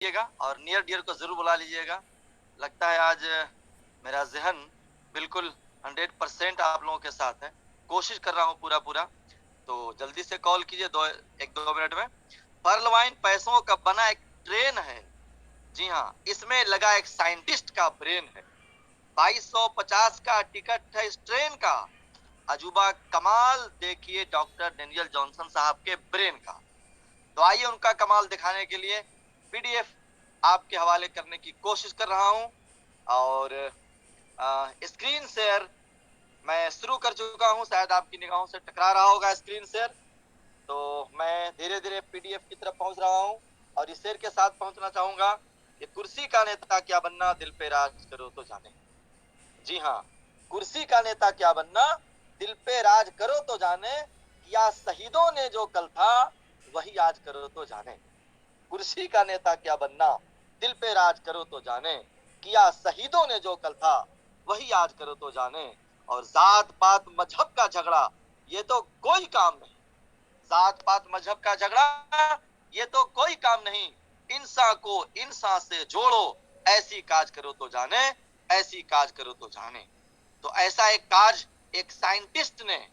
लीजिएगा और near dear को जरूर बुला लीजिएगा। लगता है आज मेरा जहन बिल्कुल 100% आप लोगों के साथ है। कोशिश कर रहा हूँ पूरा, तो जल्दी से कॉल कीजिए 1-2 मिनट में। पर्ल वाइन पैसों का बना एक ट्रेन है। जी हाँ, इसमें लगा एक साइंटिस्ट का ब्रेन है। 2250 का टिकट है इस ट्रेन का। अजूबा कमाल देखिए डॉक्टर डेनियल जॉनसन साहब के ब्रेन का। तो आइए उनका कमाल दिखाने के लिए पीडीएफ आपके हवाले करने की कोशिश कर रहा हूं। और स्क्रीन शेयर मैं शुरू कर चुका हूं। शायद आपकी निगाहों से टकरा रहा होगा स्क्रीन शेयर। तो मैं धीरे धीरे पीडीएफ की तरफ पहुंच रहा हूं और इस शेर के साथ पहुंचना चाहूंगा कि कुर्सी का नेता क्या बनना, दिल पे राज करो तो जाने। जी हाँ, कुर्सी का नेता क्या बनना, दिल पे राज करो तो जाने, या शहीदों ने जो कल था वही आज करो तो जाने। कुर्सी का नेता क्या बनना, दिल पे राज करो तो जाने, किया शहीदों ने जो कल था वही आज करो तो जाने। और जात पात मजहब का झगड़ा ये तो कोई काम नहीं। जात पात मजहब का झगड़ा ये तो कोई काम नहीं। इंसान को इंसान से जोड़ो, ऐसी काज करो तो जाने, ऐसी काज करो तो जाने। तो ऐसा एक काज एक साइंटिस्ट ने,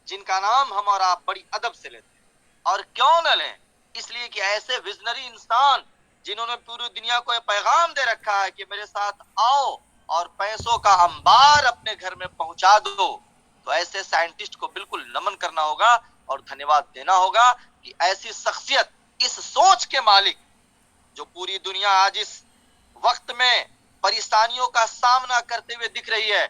जिनका नाम हम और आप बड़ी अदब से लेते हैं। और क्यों न लें, इसलिए कि ऐसे विजनरी इंसान जिन्होंने पूरी दुनिया को एक पैगाम दे रखा है कि मेरे साथ आओ और पैसों का अंबार अपने घर में पहुंचा दो। तो ऐसे साइंटिस्ट को बिल्कुल नमन करना होगा और धन्यवाद देना होगा कि ऐसी शख्सियत, इस सोच के मालिक, जो पूरी दुनिया आज इस वक्त में परेशानियों का सामना करते हुए दिख रही है।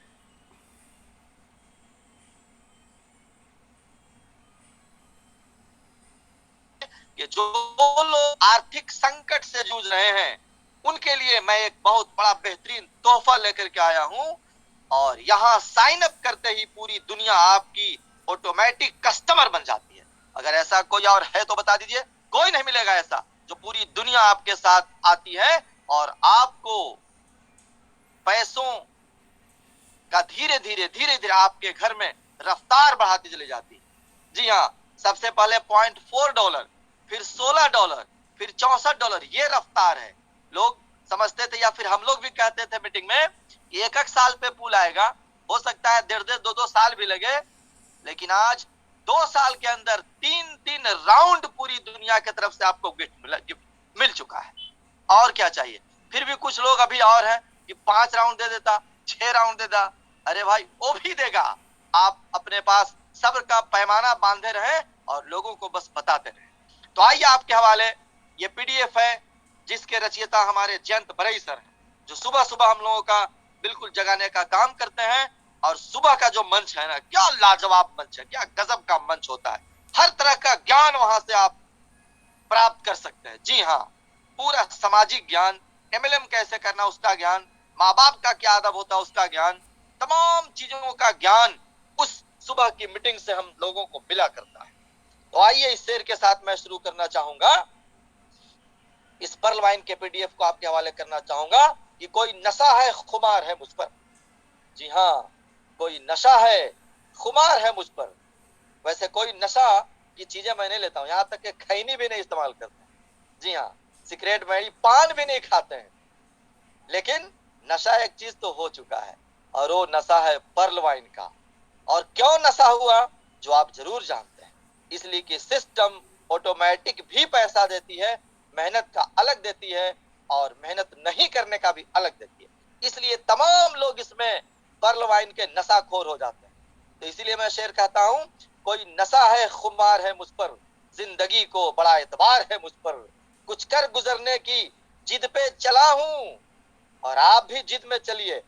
कि जो लोग आर्थिक संकट से जूझ रहे हैं उनके लिए मैं एक बहुत बड़ा बेहतरीन तोहफा लेकर के आया हूं। और यहां साइन अप करते ही पूरी दुनिया आपकी ऑटोमेटिक कस्टमर बन जाती है। अगर ऐसा कोई और है तो बता दीजिए। कोई नहीं मिलेगा ऐसा जो पूरी दुनिया आपके साथ आती है और आपको पैसों का धीरे धीरे आपके घर में रफ्तार बढ़ाती चली जाती है। जी हाँ, सबसे पहले $0.4, फिर $16, फिर $64, ये रफ्तार है। लोग समझते थे या फिर हम लोग भी कहते थे मीटिंग में कि एक साल पे पुल आएगा, हो सकता है 1.5-2 साल भी लगे। लेकिन आज 2 साल के अंदर 3 राउंड पूरी दुनिया की तरफ से आपको गिफ्ट मिल चुका है। और क्या चाहिए। फिर भी कुछ लोग अभी और हैं कि 5 राउंड दे देता, 6 राउंड दे देता। अरे भाई, वो भी देगा। आप अपने पास सब्र का पैमाना बांधे रहे और लोगों को बस बताते रहे। तो आइए आपके हवाले ये पीडीएफ है जिसके रचयिता हमारे जयंत बरई सर हैं, जो सुबह सुबह हम लोगों का बिल्कुल जगाने का काम करते हैं। और सुबह का जो मंच है ना, क्या लाजवाब मंच है, क्या गजब का मंच होता है। हर तरह का ज्ञान वहां से आप प्राप्त कर सकते हैं। जी हाँ, पूरा सामाजिक ज्ञान, एमएलएम कैसे करना उसका ज्ञान, माँ बाप का क्या अदब होता है उसका ज्ञान, तमाम चीजों का ज्ञान उस सुबह की मीटिंग से हम लोगों को मिला करता है। तो आइए इस शेर के साथ मैं शुरू करना चाहूंगा। इस पर्ल वाइन के पीडीएफ को आपके हवाले करना चाहूंगा कि कोई नशा है खुमार है मुझ पर। जी हाँ, कोई नशा है खुमार है मुझ पर। वैसे कोई नशा की चीजें मैं नहीं लेता हूं, यहां तक कि खैनी भी नहीं इस्तेमाल करता। जी हाँ, सिगरेट बीड़ी पान भी नहीं खाते हैं। लेकिन नशा एक चीज तो हो चुका है और वो नशा है पर्ल वाइन का। और क्यों नशा हुआ जो आप जरूर जानते हैं। इसलिए कि सिस्टम ऑटोमेटिक भी पैसा देती है, मेहनत का अलग देती है और मेहनत नहीं करने का भी अलग देती है। इसलिए तमाम लोग इसमें पर्ल वाइन के नशाखोर हो जाते हैं। तो इसीलिए मैं शेर कहता हूं, कोई नशा है खुमार है मुझ पर, जिंदगी को बड़ा एतबार है मुझ पर, कुछ कर गुजरने की जिद पे चला हूं। और आप भी जिद में चलिए,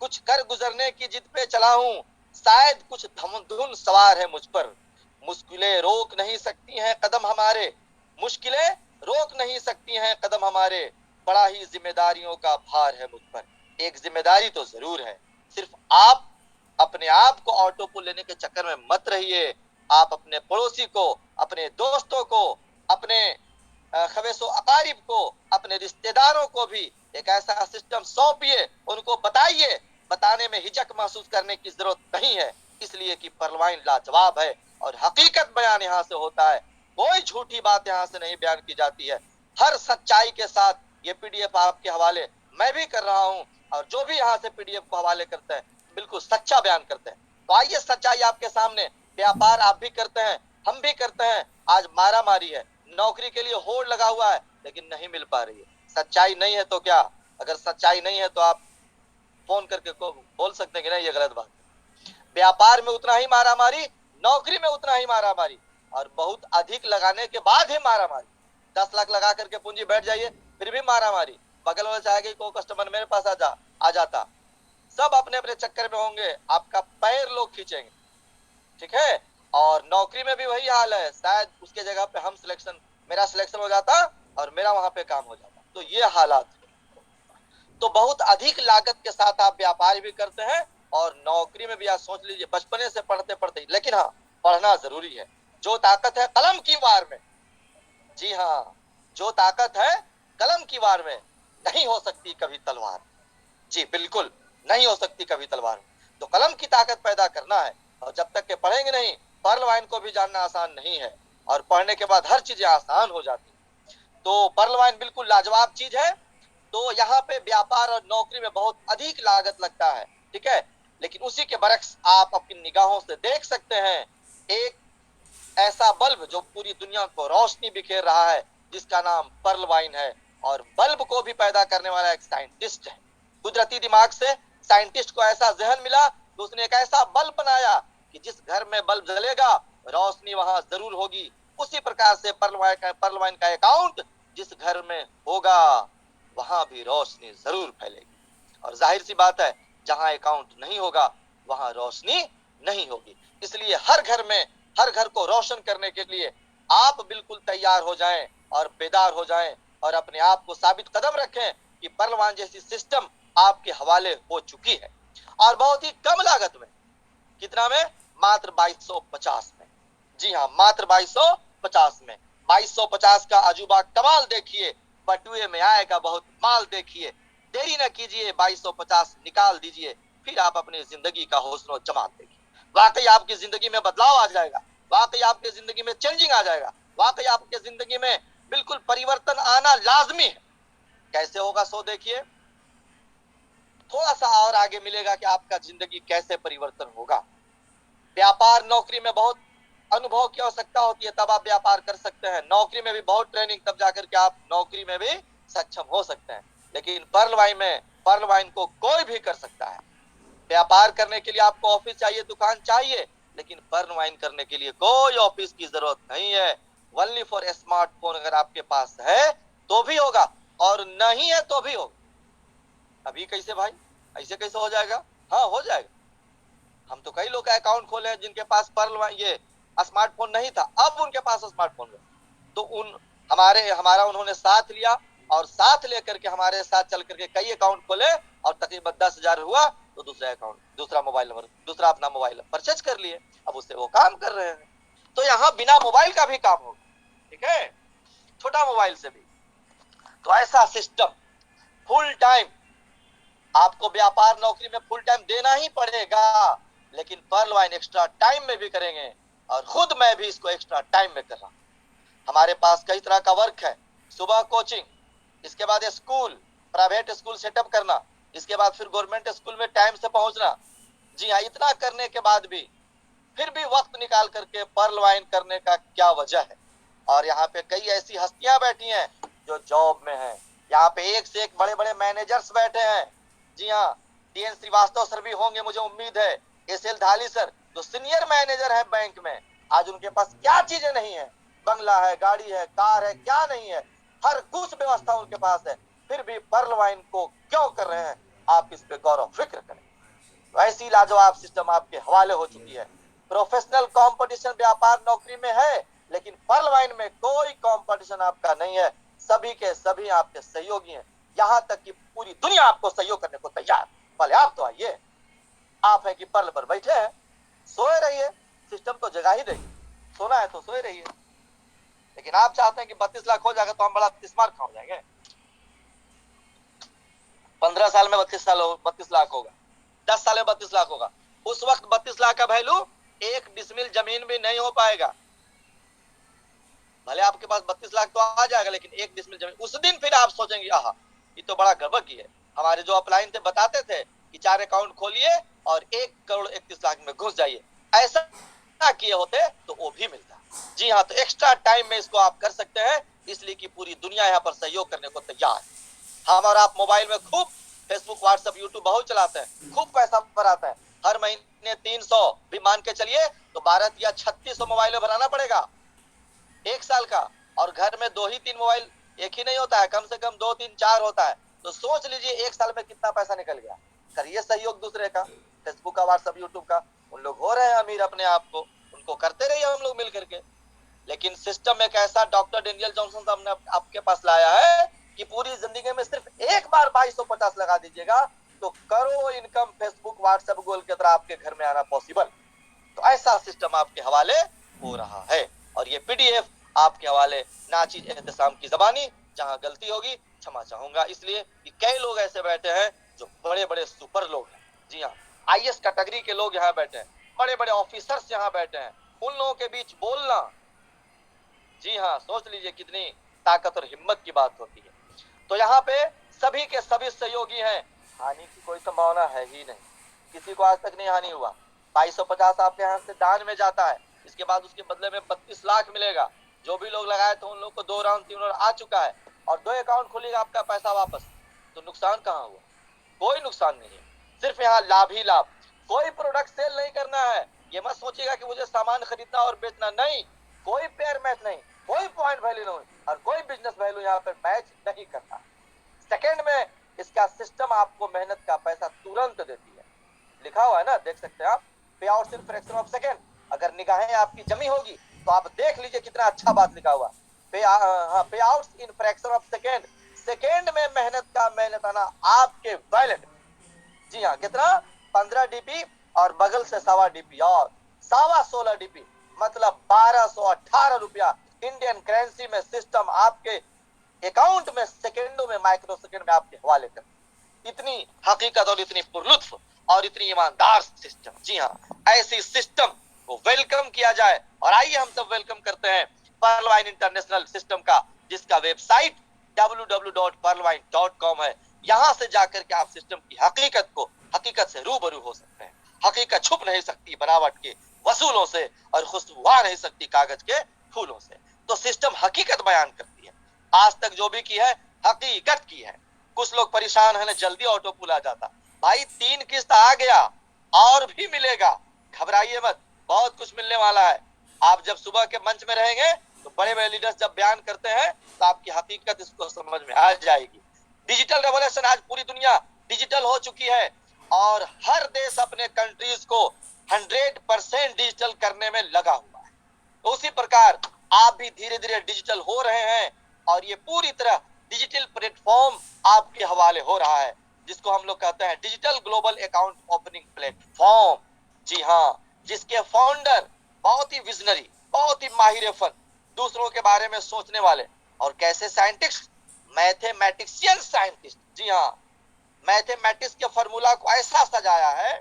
कुछ कर गुजरने की जिद पे चला हूं, शायद कुछ धुन सवार है मुझ पर। मुश्किलें रोक नहीं सकती हैं कदम हमारे, मुश्किलें रोक नहीं सकती हैं कदम हमारे, बड़ा ही जिम्मेदारियों का भार है मुझ पर। एक जिम्मेदारी तो जरूर है, सिर्फ आप अपने आप को ऑटो को लेने के चक्कर में मत रहिए। आप अपने पड़ोसी को, अपने दोस्तों को, अपने खवेसो अकारिब को, अपने रिश्तेदारों को भी एक ऐसा सिस्टम सौंपिए, उनको बताइए। बताने में हिचक महसूस करने की जरूरत नहीं है, इसलिए कि पर्ल वाइन लाजवाब है और हकीकत बयान यहाँ से होता है। कोई झूठी बात यहाँ से नहीं बयान की जाती है। हर सच्चाई के साथ ये पीडीएफ आपके हवाले मैं भी कर रहा हूं, और जो भी यहाँ से पीडीएफ को हवाले करते हैं बिल्कुल सच्चा बयान करते हैं। तो आइए सच्चाई आपके सामने, व्यापार आप भी करते हैं, हम भी करते हैं। आज मारा मारी है, नौकरी के लिए होड़ लगा हुआ है, लेकिन नहीं मिल पा रही है। सच्चाई नहीं है तो क्या? अगर सच्चाई नहीं है तो आप फोन करके को बोल सकते हैं कि नहीं ये गलत बात है। व्यापार में उतना ही मारा मारी, नौकरी में उतना ही मारा मारी, और बहुत अधिक लगाने के बाद ही मारा मारी। 10 लाख लगा करके पूंजी बैठ जाइए, फिर भी मारा मारी। बगल वाले चाहेगा कोई कस्टमर मेरे पास आ जाता। सब अपने अपने चक्कर में होंगे, आपका पैर लोग खींचेंगे, ठीक है। और नौकरी में भी वही हाल है, शायद उसके जगह पे हम सिलेक्शन, मेरा सिलेक्शन हो जाता और मेरा वहां पे काम हो जाता। तो ये हालात, तो बहुत अधिक लागत के साथ आप व्यापार भी करते हैं और नौकरी में भी। आप सोच लीजिए, बचपने से पढ़ते पढ़ते, लेकिन हाँ पढ़ना जरूरी है। जो ताकत है कलम की वार में, जी हाँ, जो ताकत है कलम की वार में, नहीं हो सकती कभी तलवार। जी बिल्कुल, नहीं हो सकती कभी तलवार। तो कलम की ताकत पैदा करना है, और जब तक के पढ़ेंगे नहीं, पर्ल वाइन को भी जानना आसान नहीं है, और पढ़ने के बाद हर चीजें आसान हो जाती है। तो पर्ल वाइन बिल्कुल लाजवाब चीज है। तो यहाँ पे व्यापार और नौकरी में बहुत अधिक लागत लगता है, ठीक है, लेकिन उसी के बरक्स आप अपनी निगाहों से देख सकते हैं एक ऐसा बल्ब जो पूरी दुनिया को रोशनी बिखेर रहा है, जिसका नाम पर्ल वाइन है। और बल्ब को भी पैदा करने वाला एक साइंटिस्ट है। कुदरती दिमाग से साइंटिस्ट को ऐसा जहन मिला कि उसने एक ऐसा बल्ब बनाया कि जिस घर में बल्ब जलेगा रोशनी वहां जरूर होगी। उसी प्रकार से पर्ल वाइन का अकाउंट जिस घर में होगा वहां भी रोशनी जरूर फैलेगी। और जाहिर सी बात है, जहां अकाउंट नहीं होगा वहां रोशनी नहीं होगी। इसलिए हर घर को रोशन करने के लिए आप बिल्कुल तैयार हो जाएं और बेदार हो जाएं, और अपने आप को साबित कदम रखें कि पर्लवान जैसी सिस्टम आपके हवाले हो चुकी है, और बहुत ही कम लागत में। कितना में? मात्र 2250 में। जी हाँ, मात्र 2250 में। 2250 का अजूबा कमाल देखिए, बटुए में आएगा बहुत माल देखिए। देरी न कीजिए, 2250 निकाल दीजिए, फिर आप अपनी जिंदगी का हुस्न और जमाल देखिए। वाकई आपकी जिंदगी में बदलाव आ जाएगा, वाकई आपकी जिंदगी में चेंजिंग आ जाएगा, वाकई आपकी जिंदगी में बिल्कुल परिवर्तन आना लाजमी है। कैसे होगा सो देखिए, थोड़ा सा और आगे मिलेगा कि आपका जिंदगी कैसे परिवर्तन होगा। व्यापार नौकरी में बहुत अनुभव की आवश्यकता होती है, तब आप व्यापार कर सकते हैं। नौकरी में भी बहुत ट्रेनिंग, तब जाकर के आप नौकरी में भी सक्षम हो सकते हैं। लेकिन पर्ल वाइन को कोई भी कर सकता है। व्यापार करने के लिए आपको ऑफिस चाहिए, दुकान चाहिए, लेकिन पर्ल वाइन करने के लिए कोई ऑफिस की जरूरत नहीं है। ओनली फॉर स्मार्टफोन अगर आपके पास है तो भी होगा, और नहीं है तो भी होगा। अभी कैसे भाई, ऐसे कैसे हो जाएगा? हाँ हो जाएगा। हम तो कई लोग का अकाउंट खोले हैं जिनके पास ये स्मार्टफोन नहीं था, अब उनके पास स्मार्टफोन है। तो हमारा उन्होंने साथ लिया, और साथ लेकर के हमारे साथ चल करके कई अकाउंट खोले, और तकरीबन 10,000 हुआ तो दूसरा अकाउंट, दूसरा मोबाइल नंबर, दूसरा अपना मोबाइल परचेज कर लिए। अब उससे वो काम कर रहे हैं। तो यहाँ बिना मोबाइल का भी काम होगा, ठीक है, छोटा मोबाइल से भी। तो ऐसा सिस्टम फुल टाइम आपको व्यापार नौकरी में फुल टाइम देना ही पड़ेगा, लेकिन पर्ल वाइन एक्स्ट्रा टाइम में भी करेंगे, और खुद मैं भी इसको एक्स्ट्रा टाइम में कर रहा हूं। हमारे पास कई तरह का वर्क है। सुबह कोचिंग, इसके बाद स्कूल, प्राइवेट स्कूल सेटअप करना, इसके बाद फिर गवर्नमेंट स्कूल में टाइम से पहुंचना। जी हाँ, इतना करने के बाद भी फिर भी वक्त निकाल करके पर्ल वाइन करने का क्या वजह है? और यहाँ पे कई ऐसी हस्तियां बैठी हैं जो जॉब में हैं। यहाँ पे एक से एक बड़े बड़े मैनेजर्स बैठे हैं। जी हाँ, टीएन श्रीवास्तव सर भी होंगे मुझे उम्मीद है, एसएल ढाली सर जो सीनियर मैनेजर है बैंक में। आज उनके पास क्या चीजें नहीं है? बंगला है, गाड़ी है, कार है, क्या नहीं है? हर कुछ व्यवस्था उनके पास है, फिर भी पर्ल वाइन को क्यों कर रहे हैं? आप इस पे गौरव फिक्र करें। वैसी लाजवाब सिस्टम आपके हवाले हो चुकी है। प्रोफेशनल कंपटीशन व्यापार नौकरी में है, लेकिन पर्ल वाइन में कोई कंपटीशन आपका नहीं है। सभी के सभी आपके सहयोगी हैं, यहाँ तक कि पूरी दुनिया आपको सहयोग करने को तैयार। पहले आप तो आइए, आप है कि पर्ल पर बैठे हैं, सोए रहिए, सिस्टम तो जगा ही देगी। सोना है तो सोए रहिए। लेकिन आप चाहते हैं कि 32 लाख हो जाएगा तो हम बड़ा स्मार्ट हो जाएंगे। 15 साल में 32 लाख होगा, 10 साल में 32 लाख होगा। उस वक्त 32 लाख का वैल्यू 1 डिसमिल जमीन भी नहीं हो पाएगा। भले आपके पास 32 लाख तो आ जाएगा, लेकिन 1 डिसमिल जमीन, उस दिन फिर आप सोचेंगे आहा ये तो बड़ा गड़बड़ की है। हमारे जो अपलाइन थे बताते थे कि 4 अकाउंट खोलिए और 1 करोड़ 31 लाख में घुस जाइए, ऐसा किए होते तो वो भी मिलता। जी हाँ, तो एक्स्ट्रा टाइम में इसको आप कर सकते हैं, इसलिए कि पूरी दुनिया यहाँ पर सहयोग करने को तैयार है। हम और आप मोबाइल में खूब फेसबुक, व्हाट्सएप, यूट्यूब बहुत चलाते हैं, खूब पैसा भराता है। हर महीने 300 भी मान के चलिए तो 12 या 3600 मोबाइल में भराना पड़ेगा 1 साल का। और घर में 2 ही 3 मोबाइल एक ही नहीं होता है, कम से कम 2 3 4 होता है। तो सोच लीजिए 1 साल में कितना पैसा निकल गया। करिए सहयोग दूसरे का, फेसबुक का, व्हाट्सएप, यूट्यूब का। उन लोग हो रहे हैं अमीर अपने आप को, उनको करते रहिए हम लोग मिल करके। लेकिन सिस्टम एक ऐसा डॉक्टर डेनियल जॉनसन साहब ने आपके पास लाया है कि पूरी जिंदगी में सिर्फ एक बार 2250 लगा दीजिएगा तो करोड़ों इनकम फेसबुक, व्हाट्सएप, गूगल की तरह आपके घर में आना पॉसिबल। तो ऐसा सिस्टम आपके हवाले हो रहा है। और ये पीडीएफ आपके हवाले नाचीज एहतसाम की जबानी, जहां गलती होगी क्षमा चाहूंगा, इसलिए कि कई लोग ऐसे बैठे हैं जो बड़े बड़े सुपर लोग हैं। जी हाँ, आईएएस कैटेगरी के लोग यहाँ बैठे हैं, बड़े बड़े ऑफिसर्स यहाँ बैठे हैं। उन लोगों के बीच बोलना, जी हाँ, सोच लीजिए कितनी ताकत और हिम्मत की बात होती है। तो यहाँ पे सभी के सभी सहयोगी हैं, हानि की कोई संभावना है ही नहीं, किसी को आज तक नहीं हानि हुआ। 2250 आपके यहाँ से दान में जाता है, इसके बाद उसके बदले में 32 लाख मिलेगा। जो भी लोग लगाए तो उन लोग को 2 राउंड 3 राउंड आ चुका है, और 2 अकाउंट खुलेगा आपका पैसा वापस। तो नुकसान कहाँ हुआ? कोई नुकसान नहीं है, सिर्फ यहाँ लाभ ही लाभ। कोई प्रोडक्ट सेल नहीं करना है, ये मत सोचिएगा कि मुझे सामान खरीदना और बेचना, नहीं, कोई पेयर मैच नहीं, कोई पॉइंट वैल्यू नहीं, और कोई बिजनेस वैल्यू यहाँ पर मैच नहीं करता। सेकेंड में इसका सिस्टम आपको मेहनत का पैसा तुरंत देती है। लिखा हुआ है ना, देख सकते हैं आप, पे out in fraction of second. अगर निगाहें आपकी जमी होगी तो आप देख लीजिए कितना अच्छा बात लिखा हुआ, पे out in fraction of second. Second में मेहनत का मेहनत आना आपके वैलेट। जी हाँ, कितना? 15 डीपी और बगल से 1.25 डीपी और 16.25 डीपी, मतलब 1218 रुपया इंडियन करेंसी में सिस्टम आपके अकाउंट में सेकेंडों में, माइक्रो सेकेंड में आपके हवाले कर। इतनी हकीकत और इतनी पुरलुत्फ और इतनी ईमानदार सिस्टम। जी हाँ, ऐसी सिस्टम को वेलकम किया जाए। और आइए हम सब वेलकम करते हैं पर्लवाइन इंटरनेशनल सिस्टम का, जिसका वेबसाइट www.pearlwine.com है। यहां से जाकर के आप सिस्टम की हकीकत से रूबरू हो सकते हैं। हकीकत छुप नहीं सकती बनावट के वसूलों से, और खुशबू आ नहीं सकती कागज के फूलों से। तो सिस्टम हकीकत बयान करती है, आज तक जो भी की है हकीकत की है। कुछ लोग परेशान है ना, जल्दी ऑटो पुल आ जाता। भाई 3 किस्त आ गया और भी मिलेगा, घबराइए मत, बहुत कुछ मिलने वाला है। आप जब सुबह के मंच में रहेंगे तो बड़े बड़े लीडर्स जब बयान करते हैं तो आपकी हकीकत इसको समझ में आ जाएगी। डिजिटल रेवोल्यूशन, आज पूरी दुनिया डिजिटल हो चुकी है और हर देश अपने कंट्रीज को 100% डिजिटल करने में लगा हुआ है। तो उसी प्रकार आप भी धीरे धीरे डिजिटल हो रहे हैं, और ये पूरी तरह डिजिटल प्लेटफॉर्म आपके हवाले हो रहा है, जिसको हम लोग कहते हैं digital global account opening platform. जी हाँ, जिसके फाउंडर बहुत ही विजनरी, बहुत ही माहिर फन, दूसरों के बारे में सोचने वाले, और कैसे साइंटिस्ट, मैथमेटिशियन साइंटिस्ट। जी हाँ, मैथमेटिक्स के फॉर्मूला को ऐसा सजाया है,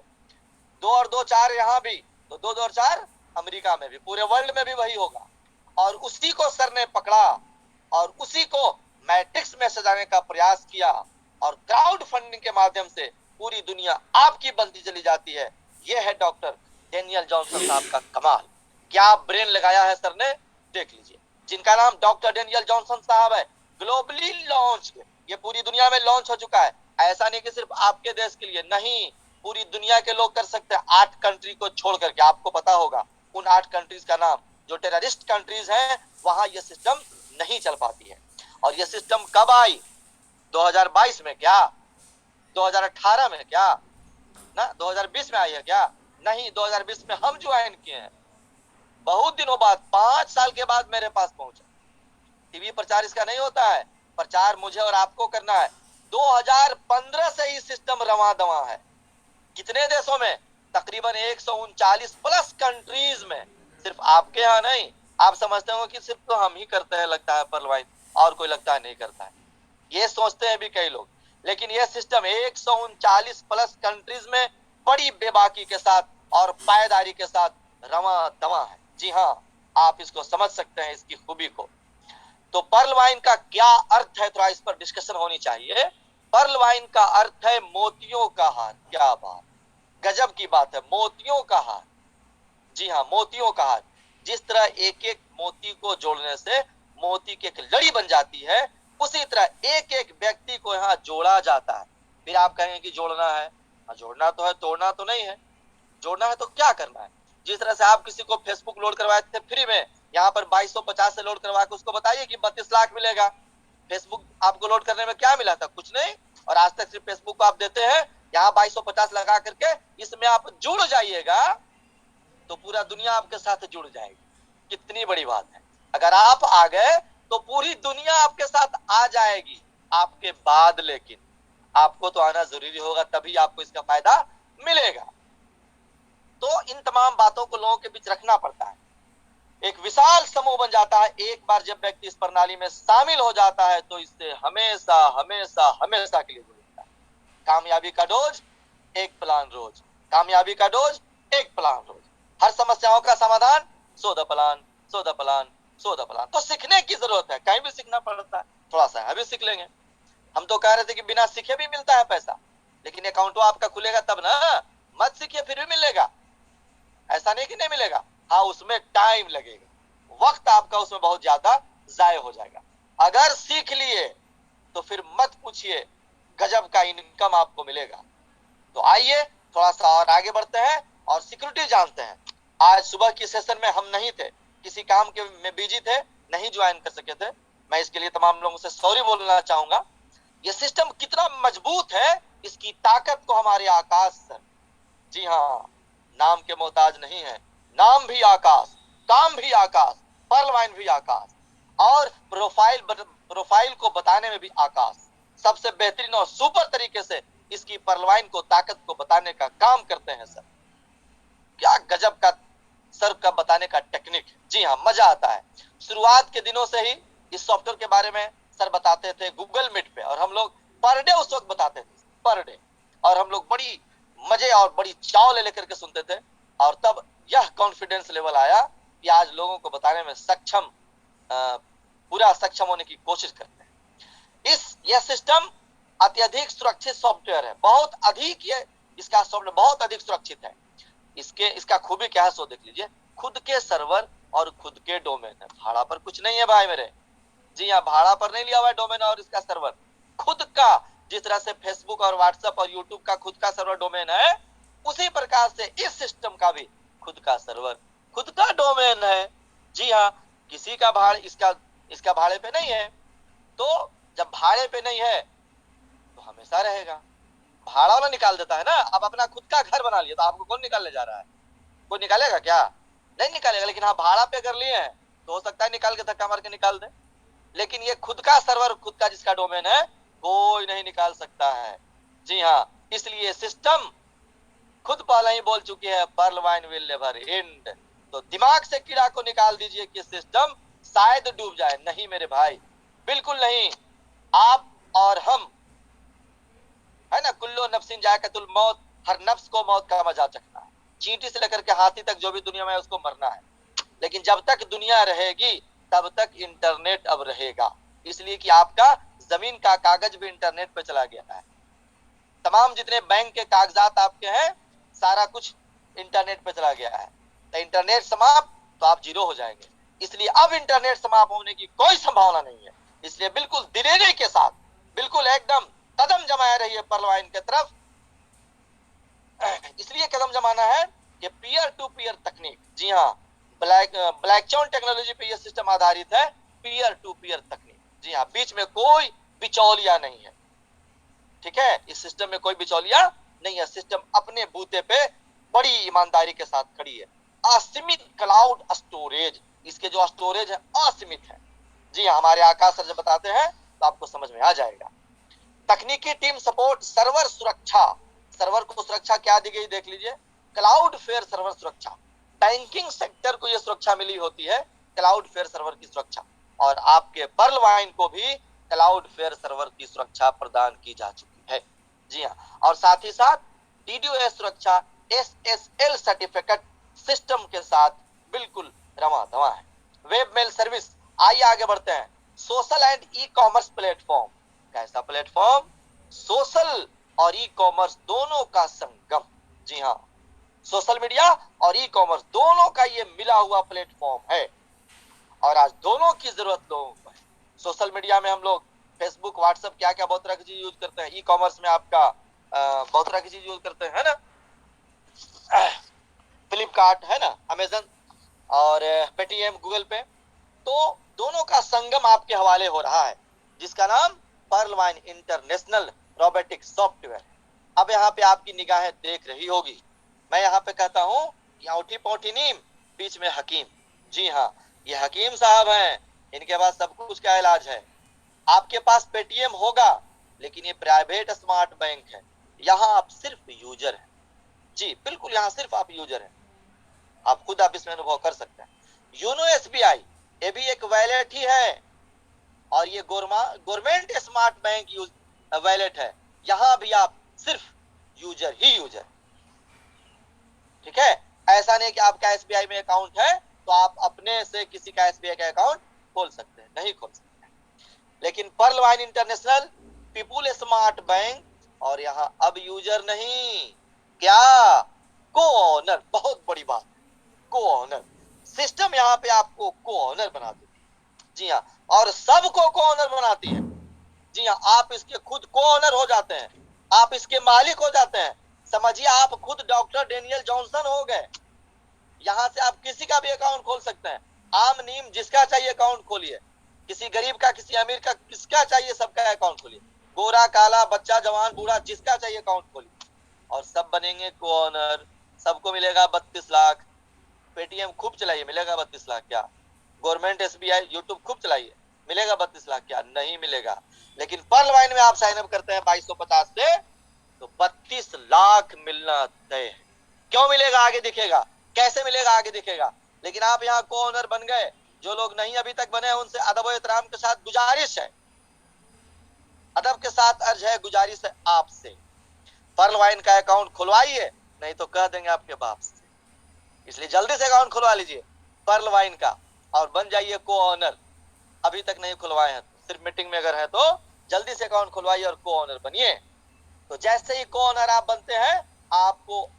2 और 2 4 यहाँ भी, तो 2 2 और 4 अमेरिका में भी, पूरे वर्ल्ड में भी वही होगा। और उसी को सर ने पकड़ा और उसी को मैट्रिक्स में सजाने का प्रयास किया, और क्राउड फंडिंग के माध्यम से पूरी दुनिया आपकी बनती चली जाती है। यह है डॉक्टर डेनियल जॉनसन साहब का कमाल। क्या ब्रेन लगाया है सर ने, देख लीजिए। जिनका नाम डॉक्टर डेनियल जॉनसन साहब है, ग्लोबली लॉन्च, ये पूरी दुनिया में लॉन्च हो चुका है। ऐसा नहीं कि सिर्फ आपके देश के लिए, नहीं, पूरी दुनिया के लोग कर सकते हैं, 8 कंट्री को छोड़ करके। आपको पता होगा उन 8 कंट्रीज का नाम, जो टेररिस्ट कंट्रीज हैं, वहां यह सिस्टम नहीं चल पाती है। और यह सिस्टम कब आई? 2022 में क्या? 2018 में क्या? ना 2020 में आई है क्या? नहीं, 2020 में हम ज्वाइन किए हैं, बहुत दिनों बाद, 5 साल के बाद मेरे पास पहुंचा। टीवी प्रचार इसका नहीं होता है, प्रचार मुझे और आपको करना है। 2015 से ही सिस्टम रवां दवा है। कितने देशों में? तकरीबन 139 प्लस कंट्रीज में। सिर्फ आपके यहाँ नहीं, आप समझते हो कि सिर्फ तो हम ही करते हैं लगता है पर्लवाइन, और कोई लगता है नहीं करता है, ये सोचते हैं भी कई लोग। लेकिन यह सिस्टम 139 प्लस कंट्रीज में बड़ी बेबाकी के साथ और पायदारी के साथ रवां दवा है। जी हाँ, आप इसको समझ सकते हैं, इसकी खूबी को। तो पर्ल वाइन का क्या अर्थ है, थोड़ा इस पर डिस्कशन होनी चाहिए। पर्ल वाइन का अर्थ है मोतियों का हार। क्या बात, गजब की बात है, मोतियों का हार। जी हाँ, मोतियों का हार। जिस तरह एक एक मोती को जोड़ने से मोती की एक लड़ी बन जाती है, उसी तरह एक एक व्यक्ति को यहाँ जोड़ा जाता है। फिर आप कहेंगे कि जोड़ना है, हाँ जोड़ना तो है, तोड़ना तो नहीं है। जोड़ना है तो क्या करना है? जिस तरह से आप किसी को फेसबुक लोड करवाए थे फ्री में, यहाँ पर 2250 से लोड करवा के उसको बताइए कि 32 लाख मिलेगा। फेसबुक आपको लोड करने में क्या मिला था? कुछ नहीं। और आज तक सिर्फ फेसबुक को आप देते हैं, यहाँ 2250 लगा करके इसमें आप जुड़ जाइएगा तो पूरा दुनिया आपके साथ जुड़ जाएगी। कितनी बड़ी बात है। अगर आप आ गए तो पूरी दुनिया आपके साथ आ जाएगी आपके बाद, लेकिन आपको तो आना जरूरी होगा, तभी आपको इसका फायदा मिलेगा। तो इन तमाम बातों को लोगों के बीच रखना पड़ता है। एक विशाल समूह बन जाता है। एक बार जब व्यक्ति इस प्रणाली में शामिल हो जाता है तो इससे हमेशा हमेशा हमेशा के लिए जुड़ता है। कामयाबी का डोज, एक प्लान रोज। कामयाबी का डोज, एक प्लान रोज। हर समस्याओं का समाधान, so the plan, so the plan, so the plan. तो सीखने की जरूरत है, कहीं भी सीखना पड़ता है। थोड़ा सा अभी सीख लेंगे। हम तो कह रहे थे कि बिना सीखे भी मिलता है पैसा, लेकिन अकाउंट आपका खुलेगा तब ना। मत सीखिए फिर भी मिलेगा, ऐसा नहीं कि नहीं मिलेगा। हाँ, उसमें टाइम लगेगा, वक्त आपका उसमें बहुत ज्यादा जाय हो जाएगा। अगर सीख लिए तो फिर मत पूछिए, गजब का इनकम आपको मिलेगा। तो आइए थोड़ा सा और आगे बढ़ते हैं और सिक्योरिटी जानते हैं। आज सुबह की सेशन में हम नहीं थे, किसी काम के में बिजी थे, नहीं ज्वाइन कर सके थे। मैं इसके लिए तमाम लोगों से सॉरी बोलना चाहूंगा। ये सिस्टम कितना मजबूत है, इसकी ताकत को हमारे आकाश सर, जी हाँ, नाम के मोहताज नहीं है। नाम भी आकाश, काम भी आकाश, पर्ल वाइन भी आकाश, और प्रोफाइल को बताने में भी आकाश। सबसे बेहतरीन और सुपर तरीके से इसकी पर्ल वाइन को, ताकत को बताने का काम करते हैं सर। क्या गजब का सर का बताने का टेक्निक। जी हाँ, मजा आता है। शुरुआत के दिनों से ही इस सॉफ्टवेयर के बारे में सर बताते थे गूगल मीट पे, और हम लोग पर डे उस वक्त बताते थे, पर डे। और हम लोग बड़ी मजे और बड़ी चाव ले लेकर के सुनते थे। और तब यह कॉन्फिडेंस लेवल आया कि आज लोगों को बताने में सक्षम, पूरा सक्षम होने की कोशिश करते हैं। यह सिस्टम अत्यधिक सुरक्षित सॉफ्टवेयर है, बहुत अधिक। ये इसका सॉफ्टवेयर बहुत अधिक सुरक्षित है। इसका खूबी क्या है सो देख लीजिए। खुद के सर्वर और खुद के डोमेन है, भाड़ा पर कुछ नहीं है भाई मेरे। जी हाँ, भाड़ा पर नहीं लिया हुआ है डोमेन और इसका सर्वर, खुद का। जिस तरह से फेसबुक और व्हाट्सएप और यूट्यूब का खुद का सर्वर डोमेन है, उसी प्रकार से इस सिस्टम का भी खुद का सर्वर, खुद का डोमेन है। जी हाँ, किसी का इसका भाड़े पे नहीं है। तो जब भाड़े पे नहीं है तो हमेशा रहेगा। भाड़ा वाला निकाल देता है ना। अब अपना खुद का घर बना लिया तो आपको कौन निकालने जा रहा है? कोई निकालेगा क्या? नहीं निकालेगा। लेकिन हाँ, भाड़ा पे कर लिए हैं तो हो सकता है निकाल के, धक्का मार के निकाल दे। लेकिन ये खुद का सर्वर, खुद का जिसका डोमेन है, कोई नहीं निकाल सकता है। जी हाँ, इसलिए सिस्टम खुद पहले ही बोल चुकी है, Pearl Vine will never end. तो दिमाग से कीड़ा को निकाल दीजिए कि सिस्टम शायद डूब जाए। नहीं मेरे भाई, बिल्कुल नहीं। आप और हम, है ना, कुल्लो नफ्सिन जायकातुल मौत, हर नफ्स को मौत का मजा चखना है। चींटी से लेकर के हाथी तक जो भी दुनिया में है उसको मरना है। लेकिन जब तक दुनिया रहेगी तब तक इंटरनेट अब रहेगा। इसलिए कि आपका जमीन का कागज भी इंटरनेट पे चला गया है। तमाम जितने बैंक के कागजात आपके हैं, सारा कुछ इंटरनेट पे चला गया है। तो इंटरनेट समाप्त तो आप जीरो हो जाएंगे। इसलिए अब इंटरनेट समाप्त होने की कोई संभावना नहीं है। इसलिए बिल्कुल दिलेरी के साथ, बिल्कुल एकदम कदम जमाए रहिए पर्ल वाइन की तरफ। इसलिए कदम जमाना है कि पीयर टू पीयर तकनीक, जी हाँ, ब्लैकचेन टेक्नोलॉजी पे यह सिस्टम आधारित है। पीयर टू पीयर तकनीक, जी हाँ, बीच में कोई बिचौलिया नहीं है। ठीक है, इस सिस्टम में कोई बिचौलिया नहीं है। सिस्टम अपने बूते पे बड़ी ईमानदारी के साथ खड़ी है। असीमित क्लाउड स्टोरेज, इसके जो स्टोरेज है असीमित है। जी हाँ, हमारे आकाश सर जब बताते हैं तो आपको समझ में आ जाएगा। तकनीकी टीम सपोर्ट, सर्वर सुरक्षा। सर्वर को सुरक्षा क्या दी गई देख लीजिए। क्लाउड फेयर सर्वर सुरक्षा। बैंकिंग सेक्टर को यह सुरक्षा मिली होती है, क्लाउड फेयर सर्वर की सुरक्षा। और आपके पर्ल वाइन को भी क्लाउड फेयर सर्वर की सुरक्षा प्रदान की जा चुकी है। जी हाँ, और साथ ही साथ डीडीओएस सुरक्षा, एसएसएल सर्टिफिकेट सिस्टम के साथ बिल्कुल रवा दवा है। Web mail service. आइए आगे बढ़ते हैं। Social and e commerce platform. कैसा प्लेटफॉर्म? सोशल और ई कॉमर्स दोनों का संगम। जी हाँ, सोशल मीडिया और ई कॉमर्स दोनों का ये मिला हुआ प्लेटफॉर्म है और आज दोनों की जरूरत लोगों को है। सोशल मीडिया में हम लोग फेसबुक, व्हाट्सएप, क्या क्या बहुत तरह की चीज यूज करते हैं। ई कॉमर्स में आपका बहुत तरह की चीज यूज करते हैं, है ना। फ्लिपकार्ट है ना, अमेजन और पेटीएम, गूगल पे। तो दोनों का संगम आपके हवाले हो रहा है जिसका नाम पर्लवाइन इंटरनेशनल रोबोटिक सॉफ्टवेयर। अब यहाँ पे आपकी निगाहें देख रही होगी। मैं यहाँ पे कहता हूँ औठी पौठी नीम, बीच में हकीम। जी हाँ, ये हकीम साहब हैं, इनके पास सब कुछ का इलाज है। आपके पास पेटीएम होगा लेकिन ये प्राइवेट स्मार्ट बैंक है, यहाँ आप सिर्फ यूजर हैं। जी बिल्कुल, यहाँ सिर्फ आप यूजर हैं। आप खुद आप इसमें अनुभव कर सकते हैं। यूनो एसबीआई, ये भी एक वैलेट ही है और ये government smart bank use wallet है। यहां भी आप सिर्फ यूजर ही यूजर। ठीक है, ऐसा नहीं कि आपका एसबीआई में अकाउंट है तो आप अपने से किसी का एसबीआई का अकाउंट खोल सकते हैं, नहीं खोल सकते हैं। लेकिन Pearl Vine international people smart bank, और यहां अब यूजर नहीं, क्या, को ऑनर। बहुत बड़ी बात, को ऑनर। सिस्टम यहाँ पे आपको को ऑनर बना देती है। जी हाँ, और सबको को ऑनर बनाती है। जी हाँ, आप इसके खुद को ऑनर हो जाते हैं, आप इसके मालिक हो जाते हैं। समझिए आप खुद डॉक्टर डेनियल जॉनसन हो गए। यहां से आप किसी का भी अकाउंट खोल सकते हैं। आम नीम जिसका चाहिए अकाउंट खोलिए, किसी गरीब का, किसी अमीर का, किसका चाहिए सबका अकाउंट खोलिए। गोरा काला, बच्चा जवान बूढ़ा, जिसका चाहिए अकाउंट खोलिए और सब बनेंगे को ऑनर। सबको मिलेगा 32 लाख। पेटीएम खूब चलाइए, मिलेगा 32 लाख क्या? गवर्नमेंट एसबीआई, यूट्यूब खूब चलाइए, मिलेगा 32 लाख क्या? नहीं मिलेगा। लेकिन पर्ल वाइन में आप साइन अप करते हैं 2250 से तो 32 लाख मिलना तय है। क्यों मिलेगा आगे दिखेगा, कैसे मिलेगा आगे दिखेगा। लेकिन आप यहाँ को ऑनर बन गए। जो लोग नहीं अभी तक बने हैं उनसे अदब व एहतराम के साथ गुजारिश है, अदब के साथ अर्ज है, गुजारिश है आपसे, पर्ल वाइन का अकाउंट खुलवाइए, नहीं तो कह देंगे आपके बाप से। इसलिए जल्दी से अकाउंट खुलवा लीजिए पर्ल वाइन का और बन जाइए को ऑनर। अभी तक नहीं खुलवाए हैं तो सिर्फ मीटिंग में अगर है तो जल्दी से अकाउंट खुलवाइए और को ऑनर बनिए। तो जैसे ही को ऑनर आप बनते हैं आपको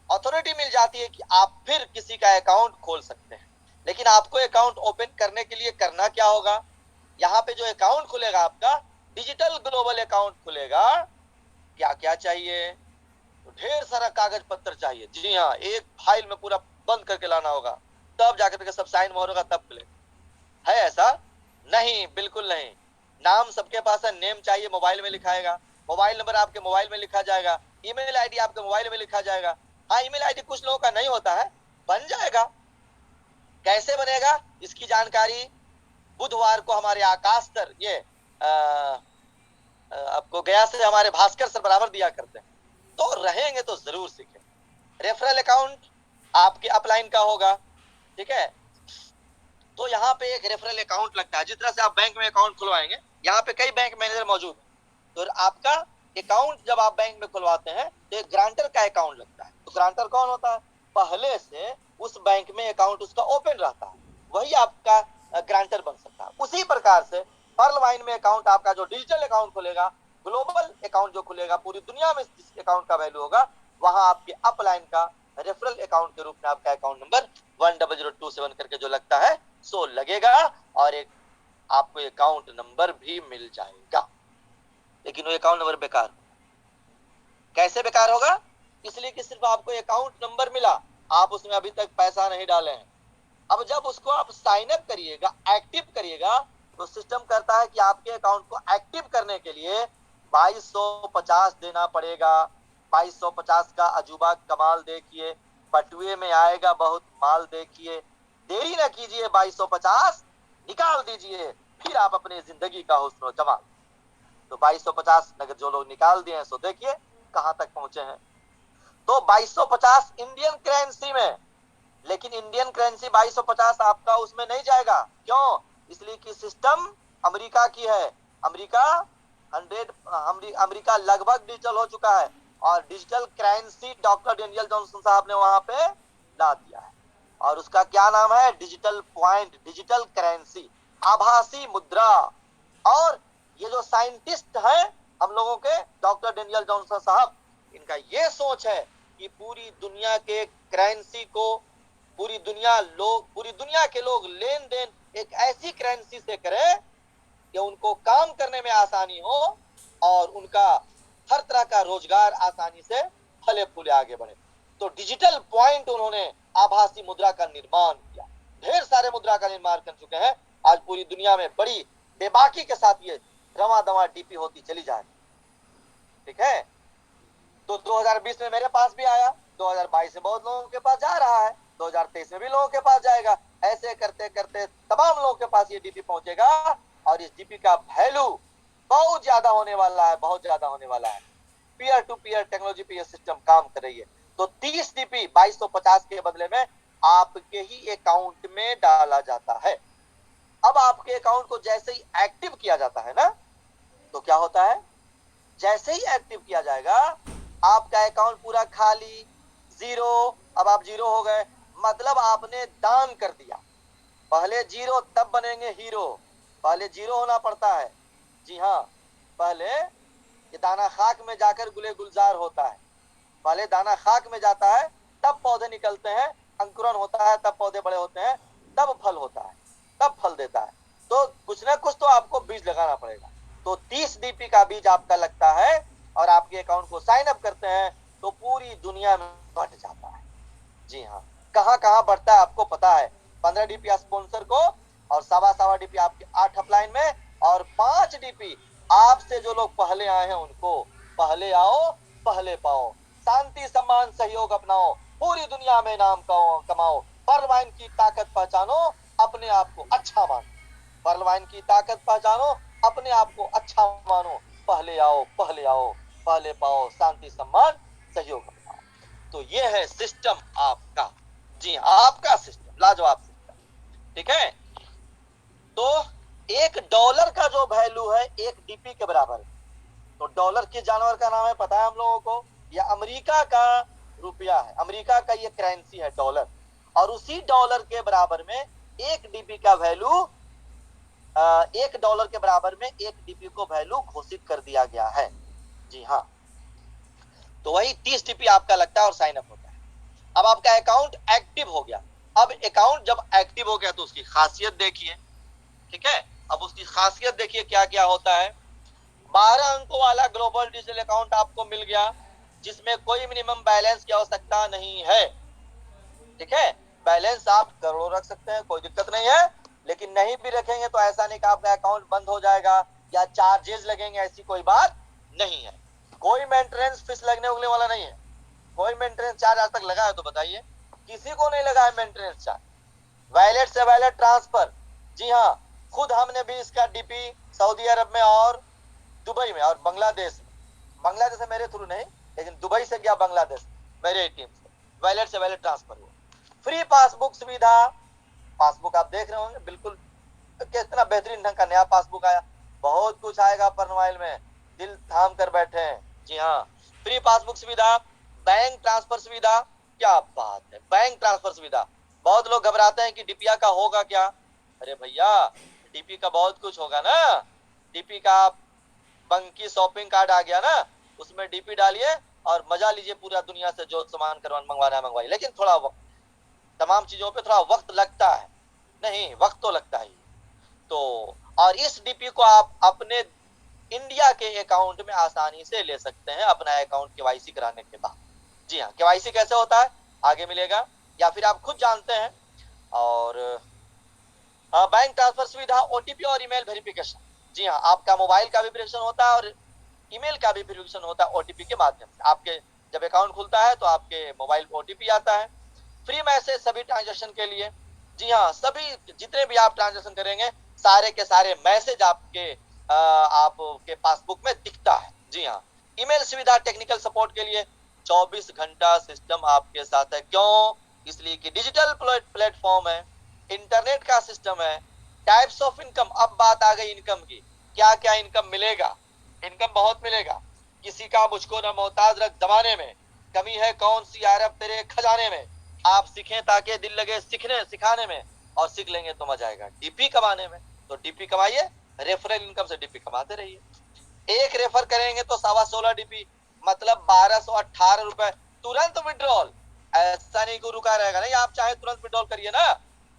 अथॉरिटी मिल जाती है कि आप फिर किसी का अकाउंट खोल सकते हैं। लेकिन आपको अकाउंट ओपन करने के लिए करना क्या होगा? यहाँ पे जो अकाउंट खुलेगा आपका डिजिटल ग्लोबल अकाउंट खुलेगा। क्या क्या चाहिए? तो ढेर सारा कागज पत्र चाहिए। जी हाँ, एक फाइल में पूरा बंद करके लाना होगा, तब जाकर सब साइन मोहर होगा तब खुले। है ऐसा? नहीं, बिल्कुल नहीं। नाम सबके पास है, नेम चाहिए, मोबाइल में लिखाएगा, मोबाइल नंबर आपके मोबाइल में लिखा जाएगा, ईमेल आईडी आपके मोबाइल में लिखा जाएगा। हाँ, ईमेल आईडी कुछ लोगों का नहीं होता है, बन जाएगा। कैसे बनेगा इसकी जानकारी बुधवार को हमारे आकाश सर, ये आपको गया से हमारे भास्कर सर बराबर दिया करते हैं, तो रहेंगे तो जरूर सीखें। रेफरल अकाउंट आपके अपलाइन का होगा, ठीक है। तो यहाँ पे एक रेफरल अकाउंट लगता है। जिस तरह से आप बैंक में अकाउंट खुलवाएंगे, यहाँ पे कई बैंक मैनेजर मौजूद है, तो आपका अकाउंट जब आप बैंक में खुलवाते हैं तो एक ग्रांटर का अकाउंट लगता है। तो ग्रांटर कौन होता है? पहले से उस बैंक में अकाउंट उसका ओपन रहता है, वही आपका ग्रांटर बन सकता है। उसी प्रकार से पर्ल वाइन में अकाउंट आपका जो डिजिटल अकाउंट खुलेगा, ग्लोबल अकाउंट जो खुलेगा, पूरी दुनिया में जिस अकाउंट का वैल्यू होगा, वहां आपके अपलाइन का रेफरल अकाउंट के रूप में आपका अकाउंट नंबर 10027 करके जो लगता है सो लगेगा और एक आपको अकाउंट नंबर भी मिल जाएगा। लेकिन वो अकाउंट नंबर बेकार। कैसे बेकार होगा? इसलिए कि सिर्फ आपको अकाउंट नंबर मिला, आप उसमें अभी तक पैसा नहीं डाले हैं। अब जब उसको आप साइन अप करिएगा, एक्टिव करिएगा, तो सिस्टम करता है कि आपके अकाउंट को एक्टिव करने के लिए 2250 देना पड़ेगा। 2250 का अजूबा कमाल देखिए, बटुए में आएगा बहुत माल देखिए। देरी ना कीजिए, 2250 निकाल दीजिए, फिर आप अपनी जिंदगी का हुस्न जमाल। तो 2250 नगद जो लोग निकाल दिए हैं सो देखिए कहां तक पहुंचे हैं। तो 2250 इंडियन करेंसी में, लेकिन इंडियन करेंसी 2250 आपका उसमें नहीं जाएगा। क्यों? इसलिए कि सिस्टम अमेरिका की है। अमेरिका लगभग डिजिटल हो चुका है और digital currency doctor Daniel Johnson साहब ने वहां पे ला दिया है और उसका क्या नाम है? डिजिटल पॉइंट, डिजिटल करेंसी, आभासी मुद्रा। और ये जो साइंटिस्ट हैं हम लोगों के, डॉक्टर डेनियल जॉनसन साहब, इनका ये सोच है कि पूरी दुनिया के करेंसी को पूरी दुनिया के लोग लेन देन एक ऐसी करेंसी से करें कि उनको काम करने में आसानी हो और उनका हर तरह का रोजगार आसानी से फले फूले आगे बढ़े। तो डिजिटल पॉइंट उन्होंने आभासी मुद्रा का निर्माण किया। ढेर सारे मुद्रा का निर्माण कर चुके हैं। आज पूरी दुनिया में बड़ी बेबाकी के साथ ये रवादवा डीपी होती चली जा रही। ठीक है, तो 2020 में मेरे पास भी आया, 2022 में बहुत लोगों के पास जा रहा है, 2023 में भी लोगों के पास जाएगा। ऐसे करते करते तमाम लोगों के पास ये डीपी पहुंचेगा और इस डीपी का वैल्यू बहुत ज्यादा होने वाला है, बहुत ज्यादा होने वाला है। पीयर टू पीयर टेक्नोलॉजी पे ये सिस्टम काम कर रही है। तो 30 डीपी 2250 के बदले में आपके ही अकाउंट में डाला जाता है। अब आपके अकाउंट को जैसे ही एक्टिव किया जाता है ना, तो क्या होता है? जैसे ही एक्टिव किया जाएगा आपका अकाउंट पूरा खाली, जीरो। अब आप जीरो हो गए, मतलब आपने दान कर दिया। पहले जीरो तब बनेंगे हीरो, पहले जीरो होना पड़ता है। जी हाँ, पहले ये दाना खाक में जाकर गुले गुलजार होता है। पहले दाना खाक में जाता है, तब पौधे निकलते हैं, अंकुरन होता है, तब पौधे बड़े होते हैं, तब फल होता है, तब फल देता है। तो कुछ ना कुछ तो आपको बीज लगाना पड़ेगा। तो 30 डीपी का बीज आपका लगता है और आपके अकाउंट को साइन अप करते हैं तो पूरी दुनिया में बढ़ जाता है। जी हाँ, कहां कहां बढ़ता है आपको पता है? 15 डीपी स्पॉन्सर को और सवा डीपी आपके 8 अपलाइन में, और 5 डीपी आपसे जो लोग पहले आए हैं उनको। पहले आओ पहले पाओ, शांति सम्मान सहयोग अपनाओ, पूरी दुनिया में नाम कमाओ, पर्लवाइन की ताकत पहचानो, अपने आप को अच्छा मानो। पर्लवाइन की ताकत पहचानो, अपने आप को अच्छा मानो, पहले आओ पहले पाओ, शांति सम्मान सहयोग अपनाओ। तो ये है सिस्टम आपका। जी आपका सिस्टम लाजवाब सिस्टम। ठीक है, तो $1 का जो वैल्यू है 1 डीपी के बराबर है। तो डॉलर किस जानवर का नाम है पता है हम लोगों को? यह अमेरिका का रुपया है, अमेरिका का ये करेंसी है डॉलर। और उसी डॉलर के बराबर में 1 डीपी का वैल्यू, $1 के बराबर में 1 डीपी को वैल्यू घोषित कर दिया गया है। जी हाँ, तो वही 30 डीपी आपका लगता है और साइन अप होता है। अब आपका अकाउंट एक्टिव हो गया। अब अकाउंट जब एक्टिव हो गया तो उसकी खासियत देखिए। ठीक है, अब उसकी खासियत देखिए क्या क्या होता है। 12 अंकों वाला ग्लोबल डिजिटल अकाउंट आपको मिल गया, जिसमें कोई मिनिमम बैलेंस की आवश्यकता नहीं है। ठीक है, बैलेंस आप करोड़ों रख सकते हैं, कोई दिक्कत नहीं है। लेकिन नहीं भी रखेंगे तो ऐसा नहीं कि आपका अकाउंट बंद हो जाएगा या चार्जेस लगेंगे, ऐसी कोई बात नहीं है। कोई मेंटेनेंस फीस लगने उगने वाला नहीं है। कोई मेंटेनेंस चार्ज आज तक लगा है तो बताइए? किसी को नहीं लगा है मेंटेनेंस चार्ज। वैलेट से वैलेट ट्रांसफर, जी हाँ, खुद हमने भी इसका डीपी सऊदी अरब में और दुबई में और बांग्लादेश में मेरे थ्रू नहीं, लेकिन दुबई से गया बांग्लादेश मेरे टीम से, वैलेट से वैलेट ट्रांसफर हुआ। फ्री पासबुक सुविधा, पासबुक आप देख रहे होंगे बिल्कुल कितना बेहतरीन ढंग का नया पासबुक आया। बहुत कुछ आएगा पर मोबाइल में, दिल थाम कर बैठे हैं। जी हाँ, फ्री पासबुक सुविधा, बैंक ट्रांसफर सुविधा। क्या बात है, बैंक ट्रांसफर सुविधा। बहुत लोग घबराते हैं कि डीपीआ का होगा क्या। अरे भैया, डीपी का बहुत कुछ होगा ना। डीपी का बंकी शॉपिंग कार्ड आ गया ना, उसमें डीपी डालिए और मजा लीजिए, पूरा दुनिया से जो सामान मंगवाना है मंगवाइए। लेकिन थोड़ा वक्त, तमाम चीजों पे थोड़ा वक्त लगता है। नहीं, वक्त तो लगता ही। तो और इस डीपी को आप अपने इंडिया के अकाउंट में आसानी से ले सकते हैं अपना अकाउंट केवाईसी कराने के बाद। जी हाँ, केवाईसी कैसे होता है आगे मिलेगा, या फिर आप खुद जानते हैं। और बैंक ट्रांसफर सुविधा, ओटीपी और ईमेल वेरिफिकेशन। जी हाँ, आपका मोबाइल का भी वेरिफिकेशन होता है और ईमेल का भी वेरिफिकेशन होता है ओटीपी के माध्यम से। आपके जब अकाउंट खुलता है तो आपके मोबाइल पर ओटीपी आता है। फ्री मैसेज सभी ट्रांजेक्शन के लिए। जी हाँ, सभी जितने भी आप ट्रांजेक्शन करेंगे सारे के सारे मैसेज आपके पासबुक में दिखता है। जी हाँ, ईमेल सुविधा टेक्निकल सपोर्ट के लिए 24 घंटा सिस्टम आपके साथ है। क्यों? इसलिए कि डिजिटल प्लेटफॉर्म है, इंटरनेट का सिस्टम है। टाइप्स ऑफ इनकम, अब बात आ गई इनकम की। क्या क्या इनकम मिलेगा? इनकम बहुत मिलेगा। किसी का मुझको न मोहताज रख जमाने में, कमी है कौन सी यार अब तेरे खजाने में। आप सीखें ताकि दिल लगे सीखने सिखाने में, और सीख लेंगे तो मजा आएगा डीपी कमाने में। तो डीपी कमाइए, रेफरल इनकम से डीपी कमाते रहिए। एक रेफर करेंगे तो 16.25 डीपी, मतलब 1218 रुपए तुरंत विड्रॉल। ऐसा नहीं कि रुका रहेगा, नहीं, आप चाहे तुरंत विड्रॉल करिए ना,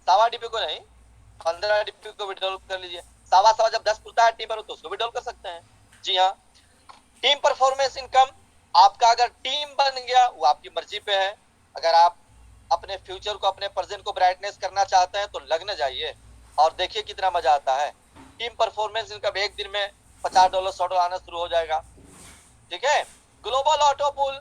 1.25 को नहीं, 15 डीपी को विड्रॉल कर लीजिए। 1.25 जब 10 खुलता है टीम पर तो उसको विड्रॉल कर सकते हैं। जी हाँ, टीम परफॉर्मेंस इनकम, आपका अगर टीम बन गया वो आपकी मर्जी पे है। अगर आप अपने फ्यूचर को अपने प्रेजेंट को ब्राइटनेस करना चाहते हैं तो लगने जाइए और देखिए कितना मजा आता है। टीम परफॉर्मेंस इनकम एक दिन में $50 $100 आना शुरू हो जाएगा। ठीक है, ग्लोबल ऑटो पुल,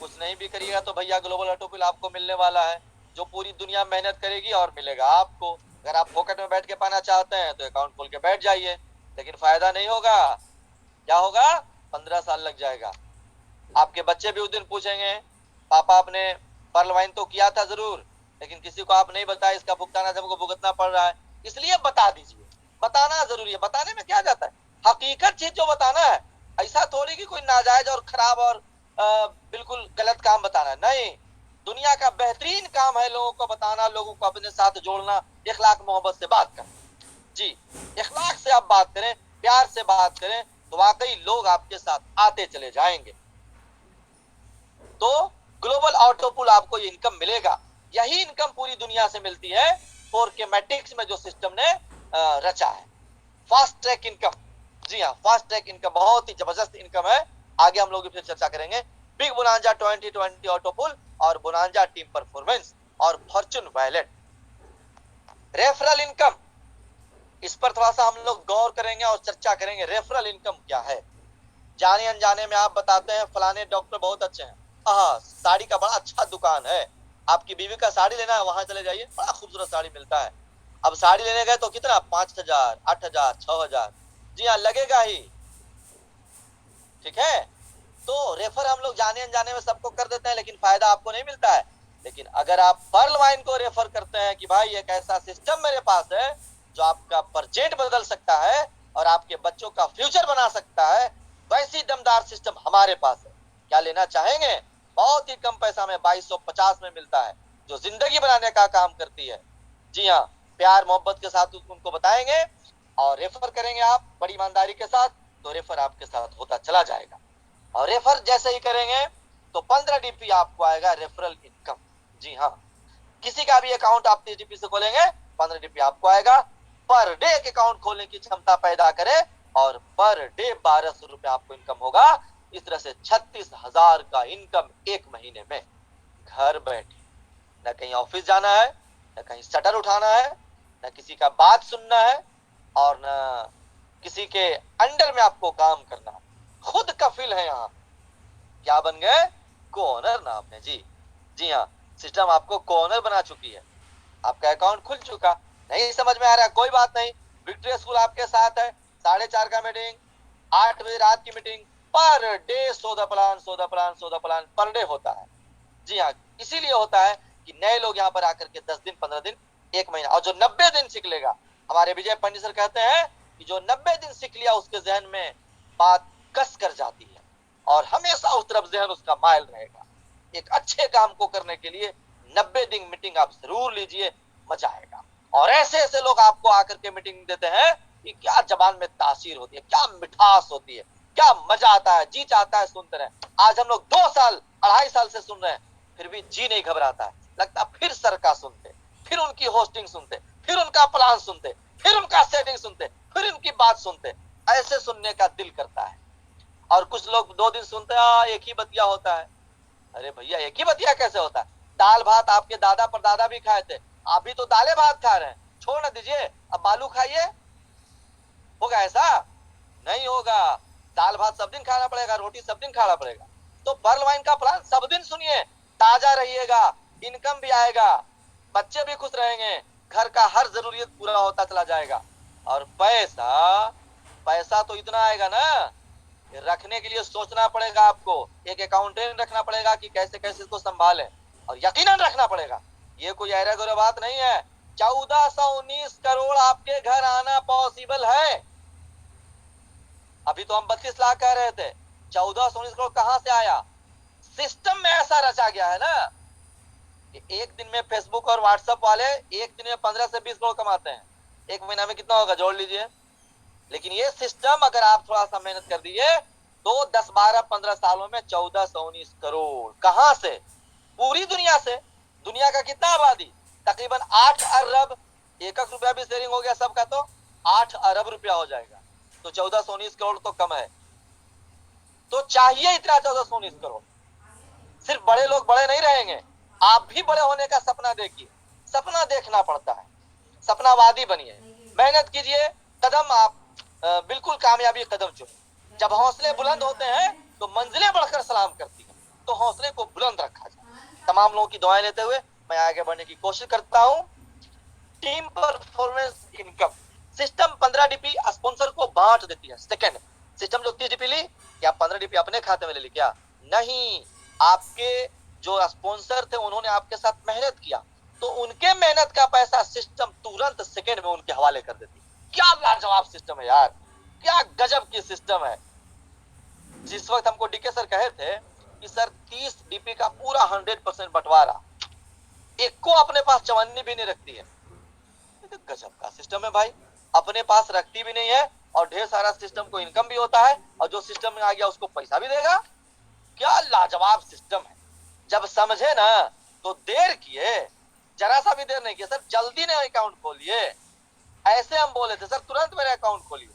कुछ नहीं भी करिएगा तो भैया ग्लोबल ऑटो पुल आपको मिलने वाला है, जो पूरी दुनिया मेहनत करेगी और मिलेगा आपको। अगर आप पॉकेट में बैठ के पाना चाहते हैं तो अकाउंट खोल के बैठ जाइए, लेकिन फायदा नहीं होगा। क्या होगा? 15 साल लग जाएगा। आपके बच्चे भी उस दिन पूछेंगे, पापा आपने पर्ल वाइन तो किया था जरूर, लेकिन किसी को आप नहीं बताया, इसका भुगतान आज हमको भुगतना पड़ रहा है। इसलिए बता दीजिए, बताना जरूरी है। बताने में क्या जाता है, हकीकत चीज जो बताना है। ऐसा थोड़ी कि कोई नाजायज और खराब और बिल्कुल गलत काम बताना, नहीं। दुनिया का बेहतरीन काम है लोगों को बताना, लोगों को अपने साथ जोड़ना, इखलाक मोहब्बत से बात करना। जी, इखलाक से आप बात करें, प्यार से बात करें, तो वाकई लोग आपके साथ आते चले जाएंगे। तो ग्लोबल ऑटो पुल आपको ये इनकम मिलेगा। यही इनकम पूरी दुनिया से मिलती है 4K मैट्रिक्स में जो सिस्टम ने रचा है। फास्ट ट्रैक इनकम, जी हाँ, फास्ट ट्रैक इनकम बहुत ही जबरदस्त इनकम है। आगे हम लोग फिर चर्चा करेंगे। बिग बोनांजा 2020 ऑटो पुल और बोनांजा टीम परफॉर्मेंस और फॉर्चून वॉलेट। रेफरल इनकम, इस पर थोड़ा सा हम लोग गौर करेंगे और चर्चा करेंगे। रेफरल इनकम क्या है? जाने अनजाने में आप बताते हैं फलाने डॉक्टर बहुत अच्छे हैं, हाँ, साड़ी का बड़ा अच्छा दुकान है, आपकी बीवी का साड़ी लेना है, वहां चले जाइए, बड़ा खूबसूरत साड़ी मिलता है। अब साड़ी लेने गए तो कितना, 5,000 8,000 6,000, जी हाँ, लगेगा ही। ठीक है, तो रेफर हम लोग जाने अनजाने में सबको कर देते हैं, लेकिन फायदा आपको नहीं मिलता है। लेकिन अगर आप पर्ल वाइन को रेफर करते हैं कि भाई एक ऐसा सिस्टम मेरे पास है जो आपका बजट बदल सकता है और आपके बच्चों का फ्यूचर बना सकता है, वैसी दमदार सिस्टम हमारे पास है, क्या लेना चाहेंगे? बहुत ही कम पैसा में 2250 में मिलता है, जो जिंदगी बनाने का काम करती है। जी हाँ, प्यार मोहब्बत के साथ उनको बताएंगे और रेफर करेंगे आप बड़ी ईमानदारी के साथ, तो रेफर आपके साथ होता चला जाएगा। और रेफर जैसे ही करेंगे तो 15 डीपी आपको आएगा रेफरल इनकम। जी हाँ, किसी का भी अकाउंट आप 30 डीपी से खोलेंगे, 15 डीपी आपको आएगा। पर डे एक अकाउंट खोलने की क्षमता पैदा करे और पर डे 1200 रुपए आपको इनकम होगा। इस तरह से 36,000 का इनकम एक महीने में, घर बैठे। न कहीं ऑफिस जाना है, न कहीं शटर उठाना है, न किसी का बात सुनना है, और न किसी के अंडर में आपको काम करना है। खुद कफिल है यहाँ। क्या बन गए? कोऑनर नाम है। जी, जी हाँ, सिस्टम आपको कोऑनर बना चुकी है। आपका अकाउंट खुल चुका। नहीं समझ में आ रहा, कोई बात नहीं, विक्ट्री स्कूल आपके साथ है। 4:30 का मीटिंग, 8 बजे रात की मीटिंग, पर डे सौदा प्लान पर डे होता है। जी हाँ, इसीलिए होता है कि नए लोग यहाँ पर आकर के 10 दिन 15 दिन 1 महीना, और जो 90 दिन सीख लेगा, हमारे विजय पंडित सर कहते हैं कि जो 90 दिन सीख लिया उसके जहन में बात कस कर जाती है और हमेशा उस तरफ जहन उसका मायल रहेगा। एक अच्छे काम को करने के लिए 90 दिन मीटिंग आप जरूर लीजिए, मजा आएगा। और ऐसे ऐसे लोग आपको आकर के मीटिंग देते हैं कि क्या जबान में तासीर होती है, क्या मिठास होती है, क्या मजा आता है, जी चाहता है सुनते रहे। आज हम लोग 2 साल 2.5 साल से सुन रहे हैं, फिर भी जी नहीं घबराता है, लगता फिर सर का सुनते, फिर उनकी होस्टिंग सुनते, फिर उनका प्लान सुनते, फिर उनका सेटिंग सुनते, फिर उनकी बात सुनते। ऐसे सुनने का दिल करता है। और कुछ लोग 2 दिन सुनते हैं, एक ही बतिया होता है। अरे भैया, एक ही बतिया कैसे होता है? दाल भात आपके दादा परदादा भी खाए थे, आप भी तो दाले भात खा रहे हैं, छोड़ ना दीजिए, अब बालू खाइए। होगा ऐसा? नहीं होगा। दाल भात सब दिन खाना पड़ेगा, रोटी सब दिन खाना पड़ेगा। तो पर्ल वाइन का प्लान सब दिन सुनिए, ताजा रहिएगा, इनकम भी आएगा, बच्चे भी खुश रहेंगे, घर का हर जरूरियत पूरा होता चला जाएगा। और पैसा, पैसा तो इतना आएगा ना, रखने के लिए सोचना पड़ेगा आपको, एक अकाउंटेंट रखना पड़ेगा कि कैसे कैसे इसको संभालें, और यकीनन रखना पड़ेगा। ये कोई ऐरा गौरा बात नहीं है। 1419 करोड़ आपके घर आना पॉसिबल है। अभी तो हम 32 लाख कह रहे थे, 1419 करोड़ कहां से आया? सिस्टम में ऐसा रचा गया है ना, एक दिन में फेसबुक और व्हाट्सएप वाले एक दिन में 15 से 20 करोड़ कमाते हैं, एक महीना में कितना होगा जोड़ लीजिए। लेकिन ये सिस्टम अगर आप थोड़ा सा मेहनत कर दिए तो 10 12 15 सालों में 1419 करोड़ कहां से? पूरी दुनिया से। दुनिया का कितना आबादी? तकरीबन 8 अरब। एक रुपया भी शेयरिंग हो गया सबका तो 8 अरब रुपया हो जाएगा। तो 1419 करोड़ तो कम है। तो चाहिए इतना 1419 करोड़। सिर्फ बड़े लोग बड़े नहीं रहेंगे, आप भी बड़े होने का सपना देखिए। सपना देखना पड़ता है, सपनावादी बनिए, मेहनत कीजिए, कदम आप बिल्कुल कामयाबी कदम चुने। जब हौसले बुलंद होते हैं तो मंजिलें बढ़कर सलाम करती हैं, तो हौसले को बुलंद रखा जाए। तमाम लोगों की दुआएं लेते हुए मैं आगे बढ़ने की कोशिश करता हूं। Team performance income system 15 DP sponsor को बांट देती है। सेकंड, सिस्टम जो 30 डीपी ली, क्या 15 डीपी अपने खाते में ले ली क्या? नहीं, आपके जो स्पॉन्सर थे उन्होंने आपके साथ मेहनत किया, तो उनके मेहनत का पैसा सिस्टम तुरंत सेकंड में उनके हवाले कर देती। क्या लाजवाब सिस्टम है यार, क्या गजब की सिस्टम है। जिस वक्त हमको डीके सर कहे थे कि सर 30 डीपी का पूरा 100% बंटवारा, एक को अपने पास चवन्नी भी नहीं रखती है। तो गजब का सिस्टम है भाई, अपने पास रखती भी नहीं है और ढेर सारा सिस्टम को इनकम भी होता है, और जो सिस्टम में आ गया उसको पैसा भी देगा। क्या लाजवाब सिस्टम है। जब समझे ना तो देर किए, जरा सा भी देर नहीं किया सर, जल्दी ने अकाउंट खोलिए। ऐसे हम बोले थे सर तुरंत मेरे अकाउंट खोलिए।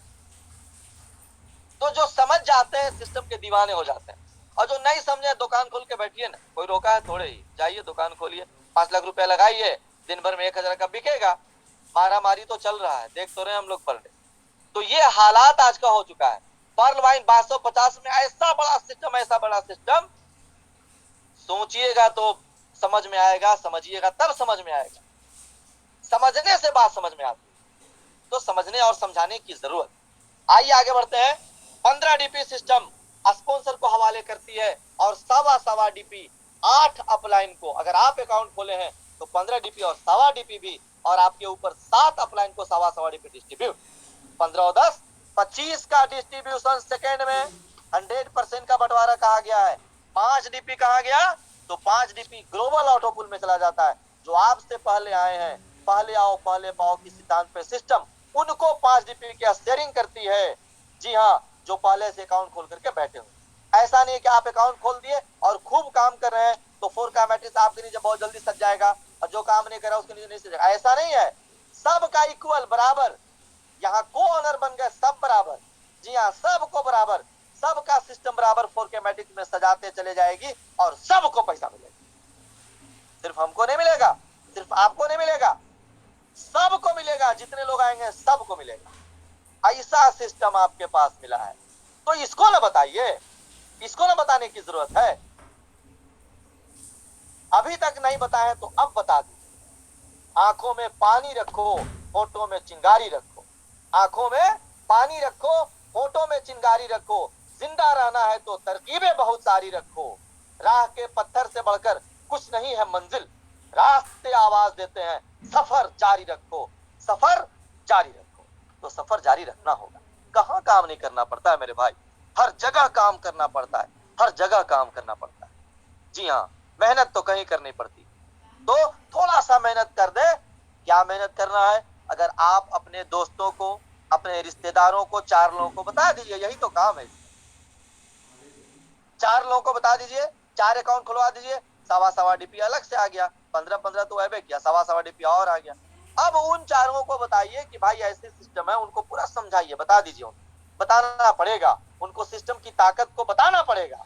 तो जो समझ जाते हैं सिस्टम के दीवाने हो जाते हैं, और जो नहीं समझे दुकान खोल के बैठिए ना, कोई रोका है थोड़े ही, जाइए दुकान खोलिए, 5 लाख रुपया लगाइए, दिन भर में 1000 का बिकेगा। मारा मारी तो चल रहा है, देख तो रहे हम लोग पर डे। तो ये हालात आज का हो चुका है। पर्ल वाइन 1250 में ऐसा बड़ा सिस्टम, ऐसा बड़ा सिस्टम, सोचिएगा तो समझ में आएगा, समझिएगा तब समझ में आएगा। समझने से बात समझ में आती है, तो समझने और समझाने की जरूरत। आइए आगे बढ़ते हैं। 15 डीपी सिस्टम स्पॉन्सर को हवाले करती है, और सवा डीपी 8 अपलाइन को। अगर आप अकाउंट खोले हैं तो 15 डीपी और सवा डीपी भी, और आपके ऊपर 7 अपलाइन को सवा डीपी डिस्ट्रीब्यूट। 15 और 10 25 का डिस्ट्रीब्यूशन सेकेंड में 100% का बंटवारा कहा गया है। 5 डीपी कहा गया तो 5 डीपी ग्लोबल ऑटोपुल में चला जाता है। जो आपसे पहले आए हैं, पहले आओ पहले पाओ की सिद्धांत पे सिस्टम उनको 5 डीपी की शेयरिंग करती है। जी हाँ, जो पहले से अकाउंट खोल करके बैठे हुए। ऐसा नहीं कि आप अकाउंट खोल दिए और खूब काम कर रहे हैं तो 4 का मैट्रिक्स आपके नीचे बहुत जल्दी सज जाएगा, और जो काम नहीं कर रहा उसके नीचे नहीं सजेगा। ऐसा नहीं है, सबका इक्वल बराबर। यहाँ को ऑनर बन गए सब बराबर। जी हाँ, सबको बराबर, सबका सिस्टम बराबर 4 के मैट्रिक्स में सजाते चले जाएगी और सबको पैसा मिलेगा। सिर्फ हमको नहीं मिलेगा, सिर्फ आपको नहीं मिलेगा, सबको मिलेगा। जितने लोग आएंगे सबको मिलेगा। ऐसा सिस्टम आपके पास मिला है, तो इसको ना बताइए, इसको ना बताने की जरूरत है। अभी तक नहीं बताए तो अब बता दीजिए। आंखों में पानी रखो, होठों में चिंगारी रखो। आंखों में पानी रखो, होठों में चिंगारी रखो। जिंदा रहना है तो तरकीबें बहुत सारी रखो। राह के पत्थर से बढ़कर कुछ नहीं है मंजिल, रास्ते आवाज देते हैं सफर जारी रखो, सफर जारी रखो। तो सफर जारी रखना होगा। कहां काम नहीं करना पड़ता है मेरे भाई, हर जगह काम करना पड़ता है, हर जगह काम करना पड़ता है। जी हाँ, मेहनत तो कहीं करनी पड़ती, तो थोड़ा सा मेहनत कर दे। क्या मेहनत करना है? अगर आप अपने दोस्तों को, अपने रिश्तेदारों को, 4 लोगों को बता दीजिए, यही तो काम है। 4 लोगों को बता दीजिए, 4 अकाउंट खुलवा दीजिए, सवा डीपी अलग से आ गया, 15 तो ऐबे किया, सवा डीपी और आ गया। अब उन 4 को बताइए कि भाई ऐसे सिस्टम है, उनको पूरा समझाइए, बता दीजिए। उनको बताना पड़ेगा, उनको सिस्टम की ताकत को बताना पड़ेगा।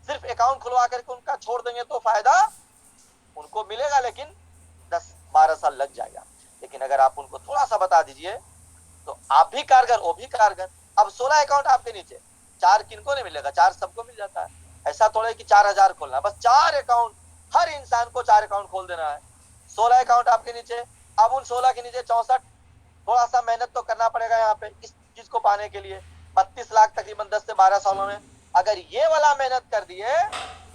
सिर्फ अकाउंट खुलवा करके उनका छोड़ देंगे तो फायदा उनको मिलेगा, लेकिन 10-12 साल लग जाएगा। लेकिन अगर आप उनको थोड़ा सा बता दीजिए तो आप भी कारगर, वो भी कारगर। अब 16 अकाउंट आपके नीचे, 4 किनको नहीं मिलेगा? 4 सबको मिल जाता है। ऐसा थोड़ा कि 4000 खोलना है, बस 4 अकाउंट, हर इंसान को 4 अकाउंट खोल देना है। 16 अकाउंट आपके नीचे। अब उन 16 के नीचे 64, थोड़ा सा मेहनत तो करना पड़ेगा यहाँ पे इस चीज को पाने के लिए। 32 लाख तकरीबन 10 से 12 सालों में। अगर ये वाला मेहनत कर दिए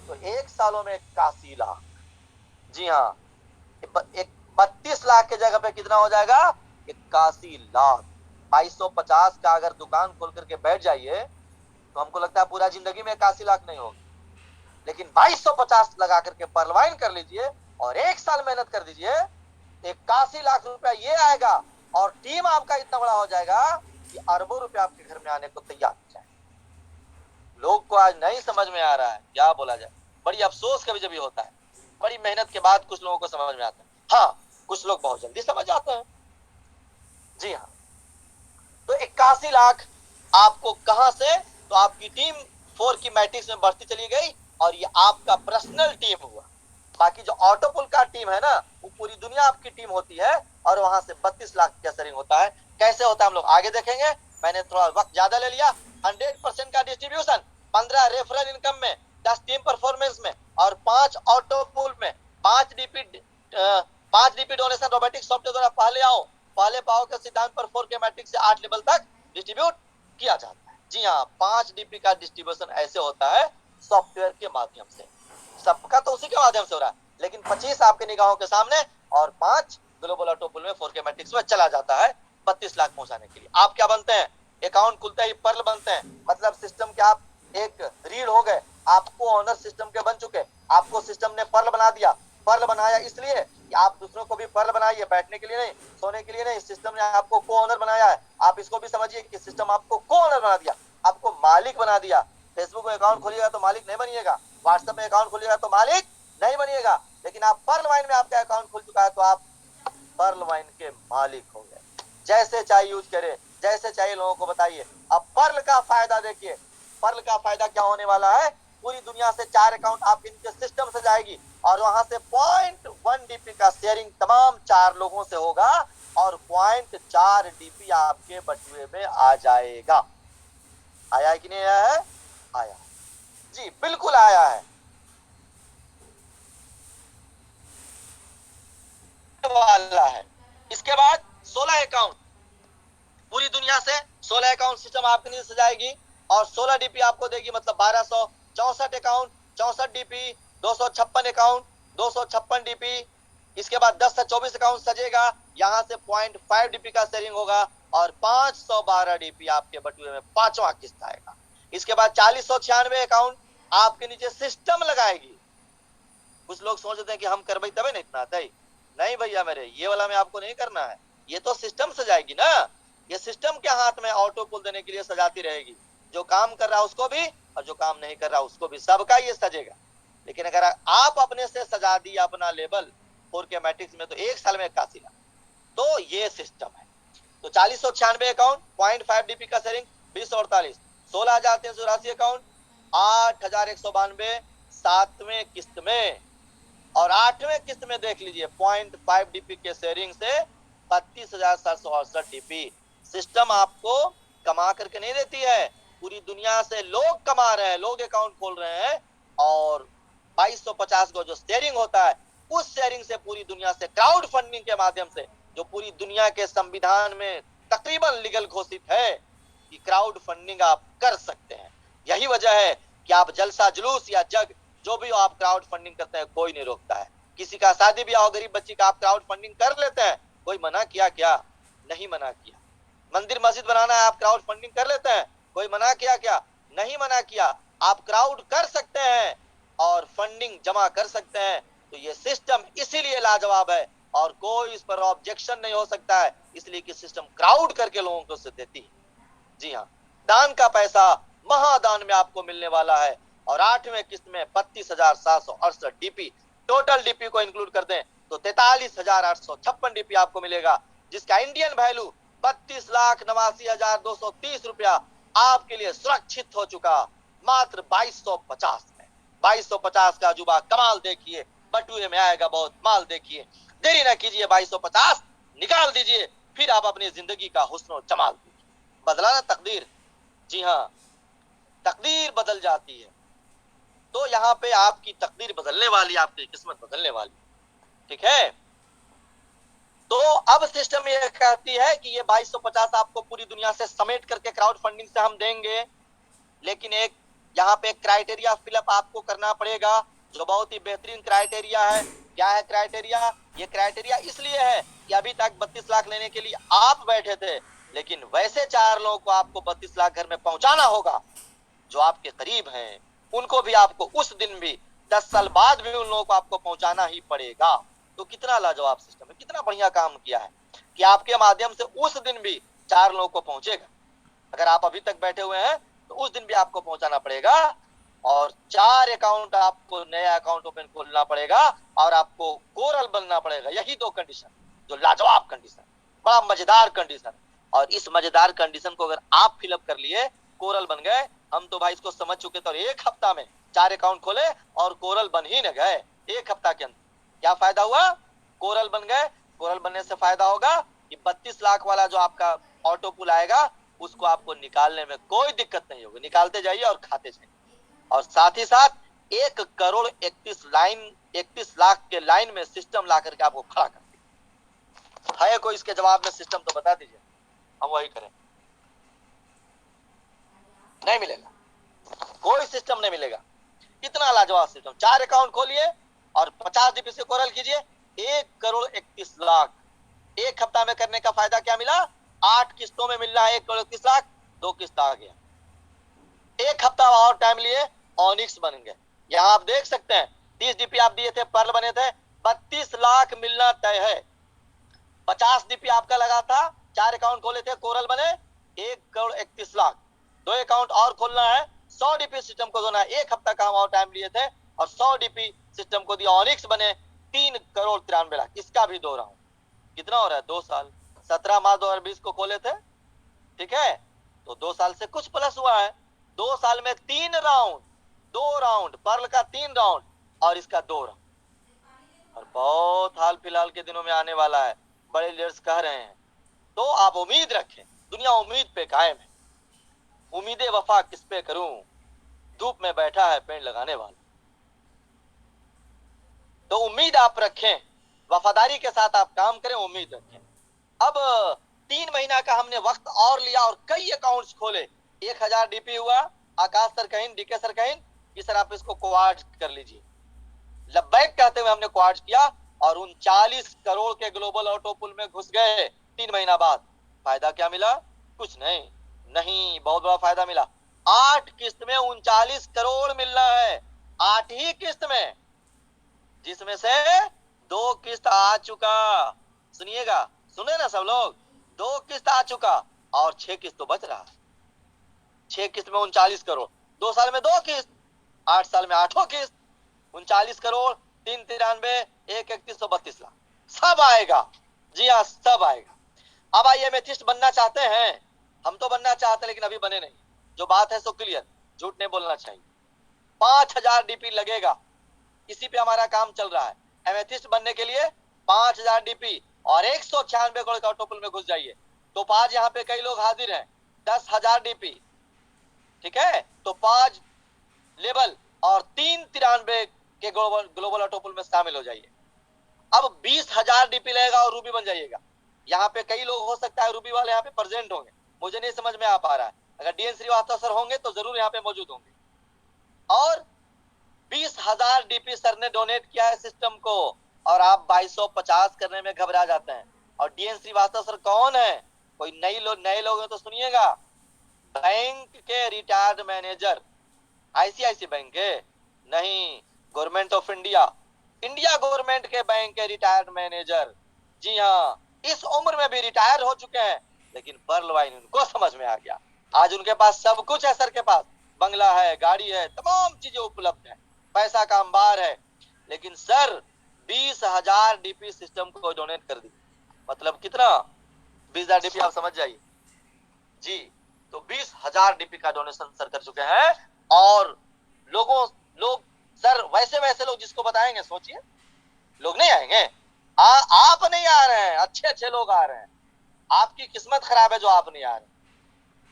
तो 1 सालों में 81 लाख। जी हाँ, 32 लाख के जगह पे कितना हो जाएगा? 81 लाख। 2250 का अगर दुकान खोल करके बैठ जाइए तो हमको लगता है पूरा जिंदगी में 81 लाख नहीं होगी, लेकिन 2250 लगा करके पर्ल वाइन कर लीजिए और 1 साल मेहनत कर दीजिए, 81 लाख रुपया ये आएगा और टीम आपका इतना बड़ा हो जाएगा कि अरबों रुपया आपके घर में आने को तैयार हो जाए। लोग को आज नहीं समझ में आ रहा है, क्या बोला जाए। बड़ी अफसोस कभी कभी होता है, बड़ी मेहनत के बाद कुछ लोगों को समझ में आता है। हाँ, कुछ लोग बहुत जल्दी समझ जाते हैं। जी हाँ, तो 81 लाख आपको कहां से, तो आपकी टीम 4 की मैट्रिक्स में बढ़ती चली गई और ये आपका पर्सनल टीम हुआ। बाकी जो ऑटोपुल का टीम है ना, वो पूरी दुनिया आपकी टीम होती है और वहां से 32 लाख का शेयरिंग होता है। कैसे होता है हम लोग आगे देखेंगे, मैंने थोड़ा वक्त ज्यादा ले लिया। 100% का डिस्ट्रीब्यूशन, 15 रेफरल इनकम में, 10 टीम परफॉर्मेंस में और 5 ऑटोपुल में, 5 डीपी डोनेशन रोबोटिक सॉफ्टवेयर द्वारा पहले आओ पहले पाओ के सिद्धांत पर 4 के मैट्रिक्स से 8 लेवल तक डिस्ट्रीब्यूट किया जाता है। जी हाँ, 5 डीपी का डिस्ट्रीब्यूशन ऐसे होता है सॉफ्टवेयर के माध्यम से। सबका तो उसी के माध्यम से हो रहा है, लेकिन 25 आपके निगाहों के सामने और 5 ग्लोबल ऑटोपुल में 4 के मैट्रिक्स में चला जाता है 32 लाख पहुंचाने के लिए। आप क्या बनते हैं, अकाउंट खुलते ही पर्ल बनते हैं, मतलब सिस्टम के आप एक रीड हो गए, आपको ऑनर सिस्टम के बन चुके, आपको सिस्टम ने पर्ल बना दिया। पर्ल बनाया इसलिए कि आप दूसरों को भी पर्ल बनाइए, बैठने के लिए नहीं, सोने के लिए नहीं, सिस्टम ने आपको को ऑनर बनाया है। आप इसको भी समझिए कि सिस्टम आपको को ऑनर बना दिया, आपको मालिक बना दिया। फेसबुक में अकाउंट खोलिएगा तो मालिक नहीं बनिएगा, व्हाट्सएप में अकाउंट खोलिएगा तो मालिक नहीं बनिएगा, लेकिन आप पर्ल वाइन में आपका अकाउंट खुल चुका है तो आप पर्ल वाइन के मालिक हो गए। जैसे चाहिए यूज करें, जैसे चाहिए लोगों को बताइए। अब पर्ल का फायदा देखिए, पर्ल का फायदा क्या होने वाला है, पूरी दुनिया से 4 अकाउंट आप इनके सिस्टम से जाएगी और वहां से 0.1 डीपी का शेयरिंग तमाम 4 लोगों से होगा और 0.4 डीपी आपके बटुए में आ जाएगा। आया है कि नहीं आया है? आया जी, बिल्कुल आया है वाला है। इसके बाद 16 अकाउंट, पूरी दुनिया से 16 अकाउंट सिस्टम आपके नीचे से जाएगी और 16 डीपी आपको देगी, मतलब 1264 अकाउंट, 64 डीपी, 256 अकाउंट, 256 डीपी। इसके बाद 10 से 24 अकाउंट सजेगा, यहां से 0.5 डीपी का शेयरिंग होगा और 512 डीपी आपके बटुए में 5वां किस्त आएगा। इसके बाद 4096 अकाउंट आपके नीचे सिस्टम लगाएगी। कुछ लोग सोचते हैं कि हम कर भाई तबे नहीं इतना आता है, नहीं भैया मेरे, ये वाला में आपको नहीं करना है, ये तो सिस्टम सजाएगी ना, ये सिस्टम के हाथ में ऑटो पुल देने के लिए सजाती रहेगी। जो काम कर रहा है उसको भी और जो काम नहीं कर रहा उसको भी, सबका ये सजेगा। लेकिन अगर आप अपने से सजा दिए अपना लेवल 4 के मैट्रिक्स में तो 1 साल में 81 लाख, तो ये सिस्टम है। तो 4096 अकाउंट, 0.5 डीपी का शेयरिंग 2048, 16,384 अकाउंट, 8,192 7वें किस्त में और 8वें किस्त में देख लीजिए 0.5 डीपी के शेयरिंग से 32,768 डीपी। सिस्टम आपको कमा करके नहीं देती है, पूरी दुनिया से लोग कमा रहे हैं, लोग अकाउंट खोल रहे हैं और 2250 को जो शेयरिंग होता है उस शेयरिंग से पूरी दुनिया से क्राउड फंडिंग के माध्यम से, जो पूरी दुनिया के संविधान में तकरीबन लीगल घोषित है कि क्राउड फंडिंग आप कर सकते हैं। यही वजह है कि आप जलसा जुलूस या जग जो भी आप क्राउड फंडिंग करते हैं, कोई नहीं रोकता है। किसी का शादी ब्याह हो, गरीब बच्ची का आप क्राउड फंडिंग कर लेते हैं, कोई मना किया क्या? नहीं मना किया। मंदिर मस्जिद बनाना है, आप क्राउड फंडिंग कर लेते हैं, कोई मना किया क्या? नहीं मना किया। आप क्राउड कर सकते हैं और फंडिंग जमा कर सकते हैं। तो ये सिस्टम इसीलिए लाजवाब है और कोई इस पर ऑब्जेक्शन नहीं हो सकता है, इसलिए कि सिस्टम क्राउड करके लोगों को से देती है। जी हाँ, दान का पैसा महादान में आपको मिलने वाला है और 8वें किस्त में 32,768 डीपी, टोटल डीपी को इंक्लूड कर दें तो 43,856 डीपी आपको मिलेगा, जिसका इंडियन वैल्यू 32,89,230 रुपया आपके लिए सुरक्षित हो चुका मात्र 2250 में। 2250 का अजूबा कमाल देखिए, बटुए में आएगा बहुत माल देखिए। देरी ना कीजिए, 2250 निकाल दीजिए, फिर आप अपनी जिंदगी का हुस्न जमाल दीजिए। बदला ना तकदीर, जी हाँ, तकदीर बदल जाती है। तो यहाँ पे आपकी तकदीर बदलने वाली, आपकी किस्मत बदलने वाली, ठीक है। तो अब सिस्टम ये कहती है कि ये 2250 आपको पूरी दुनिया से समेट करके क्राउड फंडिंग से हम देंगे, लेकिन एक यहाँ पे क्राइटेरिया फिलअप आपको करना पड़ेगा, जो बहुत ही बेहतरीन क्राइटेरिया है। क्या है क्राइटेरिया? ये क्राइटेरिया इसलिए है कि अभी तक 32 लाख लेने के लिए आप बैठे थे, लेकिन वैसे 4 लोगों को आपको 32 लाख घर में पहुंचाना होगा जो आपके करीब हैं, उनको भी आपको उस दिन भी 10 साल बाद भी उन लोगों को आपको पहुंचाना ही पड़ेगा। तो कितना लाजवाब सिस्टम है, कितना बढ़िया काम किया है कि आपके माध्यम से उस दिन भी 4 लोगों को पहुंचेगा। अगर आप अभी तक बैठे हुए हैं तो उस दिन भी आपको पहुंचाना पड़ेगा, और 4 अकाउंट आपको नया अकाउंट ओपन खोलना पड़ेगा, और आपको कोरल बनना पड़ेगा। यही 2 कंडीशन जो लाजवाब कंडीशन, बड़ा मजेदार कंडीशन। और इस मजेदार कंडीशन को अगर आप फिलअप कर लिए, कोरल बन गए, हम तो भाई इसको समझ चुके थे। और 1 हफ्ता में 4 अकाउंट खोले और कोरल बन ही न गए 1 हफ्ता के अंदर। क्या फायदा हुआ? कोरल बन गए। कोरल बनने से फायदा होगा कि 32 लाख वाला जो आपका ऑटो पुल आएगा, उसको आपको निकालने में कोई दिक्कत नहीं होगी। निकालते जाइए और खाते जाइए। और साथ ही साथ 1 करोड़ 31 लाख के लाइन में सिस्टम ला करके आपको खड़ा कर दिया है। कोई इसके जवाब में सिस्टम तो बता दीजिए, हम वही करें। नहीं मिलेगा, कोई सिस्टम नहीं मिलेगा। कितना लाजवाब सिस्टम। 4 अकाउंट खोलिए और 50 डीपी से कोरल कीजिए, 1 करोड़ 31 लाख 1 हफ्ता में करने का फायदा क्या मिला? 8 किस्तों में मिल रहा है 1 करोड़ 31 लाख, 2 किस्त आ गया। 1 हफ्ता और टाइम लिए, ऑनिक्स बन गए। यहां आप देख सकते हैं 30 डीपी आप दिए थे, पर्ल बने थे, 32 लाख मिलना तय है। 50 डीपी आपका लगा था, 4 अकाउंट खोले थे, कोरल बने 1 करोड़ 31 लाख। 2 अकाउंट और खोलना है, 100 डीपी सिस्टम को देना है। 1 हफ्ता का हम और टाइम लिए थे और 100 डीपी सिस्टम को दिया, ऑनिक्स बने 3 करोड़ 93 लाख। इसका भी दो राउंड, कितना हो रहा है? 2 साल। 17 मार्च 2020 को खोले थे, ठीक है, तो 2 साल से कुछ प्लस हुआ है। 2 साल में 3 राउंड, 2 राउंड, पर्ल का 3 राउंड और इसका 2 राउंड। और बहुत हाल फिलहाल के दिनों में आने वाला है, बड़े लीडर्स कह रहे हैं। तो आप उम्मीद रखें, दुनिया उम्मीद पे कायम है। उम्मीदें वफा किस पे करूं, धूप में बैठा है पेड़ लगाने वाला। तो उम्मीद आप रखें, वफादारी के साथ आप काम करें, उम्मीद रखें। अब 3 महीना का हमने वक्त और लिया और कई अकाउंट्स खोले। 1000 डीपी हुआ। आकाश सर कहीं, डीके सर कहीं कि सर आप इसको क्वाड कर लीजिए। लब्बैक कहते हुए हमने क्वाड किया और 39 करोड़ के ग्लोबल ऑटो पुल में घुस गए 3 महीना बाद। फायदा क्या मिला? कुछ नहीं, नहीं बहुत बड़ा फायदा मिला। 8 किस्त में 39 करोड़ मिल रहा है, 8 ही किस्त में, जिसमें से 2 किस्त आ चुका। सुनिएगा, सुने ना सब लोग, 2 किस्त आ चुका और 6 किस्त तो बच रहा। 6 किस्त में 39 करोड़, 2 साल में 2 किस्त, 8 साल में 8 किस्त, 39 करोड़, 393, 1,31,32 लाख, सब आएगा। जी हाँ, सब आएगा। अब आइए, एमेथिस्ट बनना चाहते हैं, हम तो बनना चाहते हैं लेकिन अभी बने नहीं। जो बात है सो क्लियर, झूठ नहीं बोलना चाहिए। 5000 डीपी लगेगा, इसी पे हमारा काम चल रहा है। एमेथिस्ट बनने के लिए 5000 डीपी और 196 करोड़ का ऑटो पुल में घुस जाइए। तो 5 यहाँ पे कई लोग हाजिर हैं, 10,000 डीपी, ठीक है, तो 5 लेवल और 393 के ग्लोबल ऑटो पुल में शामिल हो जाइए। अब 20,000 डीपी लगेगा और रूबी बन जाइएगा। यहाँ पे कई लोग हो सकता है रूबी वाले यहाँ पे प्रेजेंट होंगे, मुझे नहीं समझ में आ पा रहा है। अगर डीएन श्रीवास्तव सर होंगे तो जरूर यहाँ पे मौजूद होंगे। और 20,000 डीपी सर ने डोनेट किया है सिस्टम को, और आप 2250 करने में घबरा जाते हैं। और डीएन श्रीवास्तव सर कौन है? कोई नए लोग हैं तो सुनिएगा, बैंक के रिटायर्ड मैनेजर, आईसीआईसी बैंक के नहीं, government of India, India government के बैंक के रिटायर्ड मैनेजर। जी हाँ, इस उम्र में भी रिटायर हो चुके हैं, लेकिन पर्ल वाइन उनको समझ में आ गया। आज उनके पास सब कुछ है, सर के पास बंगला है, गाड़ी है, तमाम चीजें उपलब्ध है, पैसा का अंबार है। लेकिन सर 20,000 डीपी सिस्टम को डोनेट कर दी, मतलब कितना? 20,000 डीपी, आप समझ जाइए जी। तो 20,000 डीपी का डोनेशन सर कर चुके हैं। और लोग सर वैसे लोग जिसको बताएंगे, सोचिए लोग नहीं आएंगे। आप नहीं आ रहे हैं, अच्छे लोग आ रहे हैं। आपकी किस्मत खराब है जो आप नहीं आ रहे।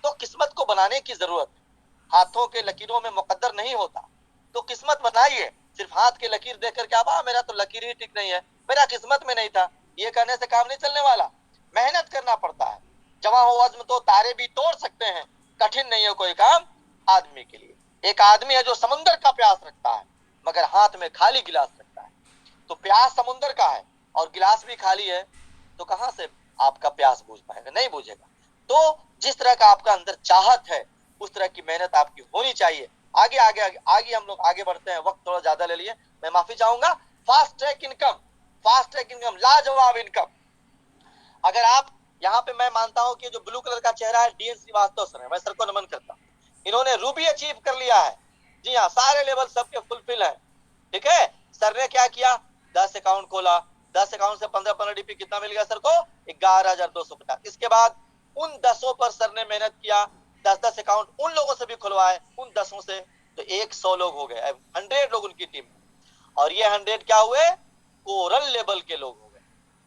तो किस्मत को बनाने की जरूरत है। हाथों के लकीरों में मुकद्दर नहीं होता, तो किस्मत बनाइए। सिर्फ हाथ के लकीर देख करके आप मेरा तो लकीर ही ठीक नहीं है, मेरा किस्मत में नहीं था, ये कहने से काम नहीं चलने वाला। मेहनत करना पड़ता है। जमा हो अज़्म तो तारे भी तोड़ सकते हैं, कठिन नहीं है कोई काम आदमी के लिए। एक आदमी है जो समुंदर का प्यास रखता है मगर हाथ में खाली गिलास रखता है। तो प्यास समुंदर का है और गिलास भी खाली है, तो कहां से आपका प्यास बुझ पाएगा? नहीं बुझेगा। तो जिस तरह का आपका अंदर चाहत है, उस तरह की मेहनत आपकी होनी चाहिए। आगे आगे आगे आगे हम लोग आगे बढ़ते हैं, वक्त थोड़ा ज्यादा ले लिए, मैं माफी चाहूंगा। Fast track income, fast track income, लाजवाब इनकम। अगर आप यहाँ पे, मैं मानता हूं कि जो ब्लू कलर का चेहरा है डीएन श्रीवास्तव सर है, मैं सर को नमन करता हूँ। इन्होंने रूबी अचीव कर लिया है। जी हाँ, सारे लेवल सबके फुलफिल है। ठीक है, सर ने क्या किया, 10 अकाउंट खोला, 10 अकाउंट से 15-15 डीपी कितना मिल गया सर को, 11,250। इसके बाद उन 10 पर सर ने मेहनत किया, 10-10 अकाउंट उन लोगों से भी खुलवाए, उन 10 से तो 100 लोग हो गए, 100 लोग उनकी टीम में। और ये 100 क्या हुए, कोरल लेवल के लोग हो गए।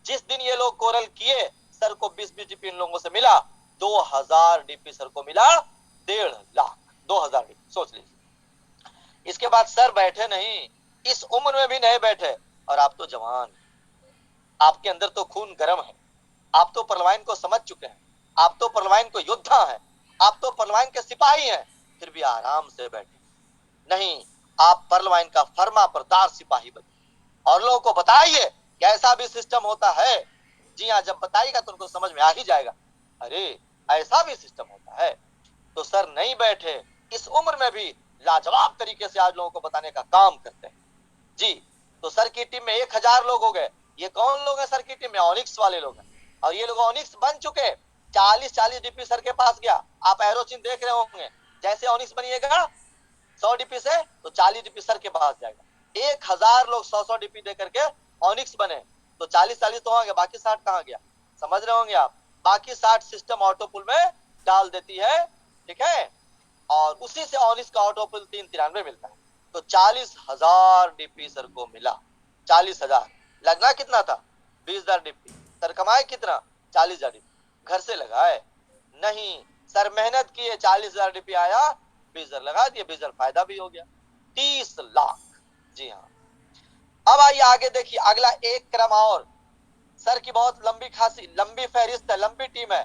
जिस दिन ये लोग कोरल किए, सर को 20-20 डीपी इन लोगों से मिला, 2000 डीपी सर को मिला, 1.5 लाख, 2000 डीपी, सोच लीजिए। इसके बाद सर बैठे नहीं, इस उम्र में भी नहीं बैठे, और आप तो जवान, आपके अंदर तो खून गर्म है, आप तो परलवाइन को समझ चुके हैं, आप तो परलवाइन को योद्धा हैं, आप तो परलवाइन के सिपाही हैं, फिर भी आराम से बैठे नहीं, आप परलवाइन का फर्मा बरदार सिपाही बने और लोगों को बताइए कि ऐसा भी सिस्टम होता है। जी हाँ, जब बताइएगा तो उनको समझ में आ ही जाएगा, अरे ऐसा भी सिस्टम होता है। तो सर नहीं बैठे, इस उम्र में भी लाजवाब तरीके से आज लोगों को बताने का काम करते हैं। जी, तो सर की टीम में 1000 लोग हो गए। ये कौन लोग हैं सर की टीम में, ऑनिक्स वाले लोग हैं, और ये लोग ऑनिक्स बन चुके। 40-40 डीपी सर के पास गया, आप एरो चिन्ह देख रहे होंगे, जैसे ऑनिक्स बनिएगा 100 डीपी से तो 40 डीपी सर के पास जाएगा। 1000 लोग 100-100 डीपी दे करके ऑनिक्स बने, तो 40-40 तो होंगे, बाकी 60 कहां गया, समझ रहे होंगे आप। बाकी 60 सिस्टम ऑटो पुल में डाल देती है, ठीक है, और उसी से ऑनिक्स का ऑटो पुल 393 मिलता है। तो 40,000 डीपी सर को मिला। 40,000 लगना कितना था, 20,000 डीपी। सर कमाए कितना, 40,000 डीपी। घर से लगाए नहीं, सर मेहनत किए, 40,000 डीपी आया, 20,000 लगा दिए, 20,000 फायदा भी हो गया, 30 लाख। जी हाँ, अब आइए आगे देखिए, अगला एक क्रम और। सर की बहुत लंबी खासी लंबी फहरिस्त है, लंबी टीम है।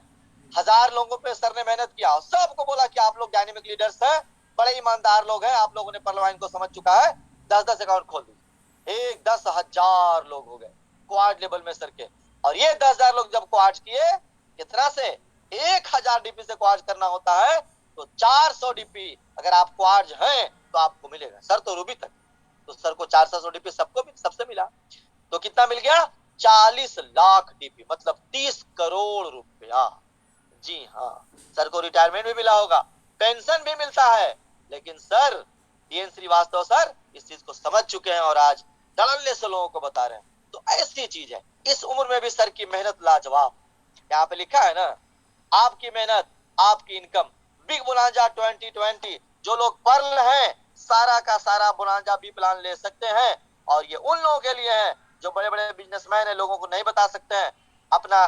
1000 लोगों पे सर ने मेहनत किया, सबको बोला कि आप लोग डायनेमिक लीडर्स हैं, बड़े ईमानदार लोग हैं, आप लोगों ने परलवाइन को समझ चुका है, 10-10 अकाउंट खोल दीजिए। 10,000 लोग हो गए क्वाड लेवल में सर के। और ये 10,000 लोग जब क्वाड किए, कितना से, 1000 डीपी से क्वाड करना होता है, तो 400 डीपी अगर आप क्वाड हैं तो आपको मिलेगा। सर तो रूबी तक, तो सर को 400 डीपी सबको भी सबसे मिला, तो कितना मिल गया, 40 लाख डीपी, मतलब 30 करोड़ रुपया। जी हाँ, सर को रिटायरमेंट भी मिला होगा, पेंशन भी मिलता है, लेकिन सर डीएन श्रीवास्तव सर इस चीज को समझ चुके हैं और आज धड़ल्ले से लोगों को बता रहे हैं। तो ऐसी चीज है, इस उम्र में भी सर की मेहनत लाजवाब। यहाँ पे लिखा है ना, आपकी मेहनत आपकी इनकम, बिग बोनांजा 2020। जो लोग पर्ल हैं, सारा का सारा बोनांजा बी प्लान ले सकते हैं, और ये उन लोगों के लिए है जो बड़े बड़े बिजनेसमैन है, लोगों को नहीं बता सकते हैं, अपना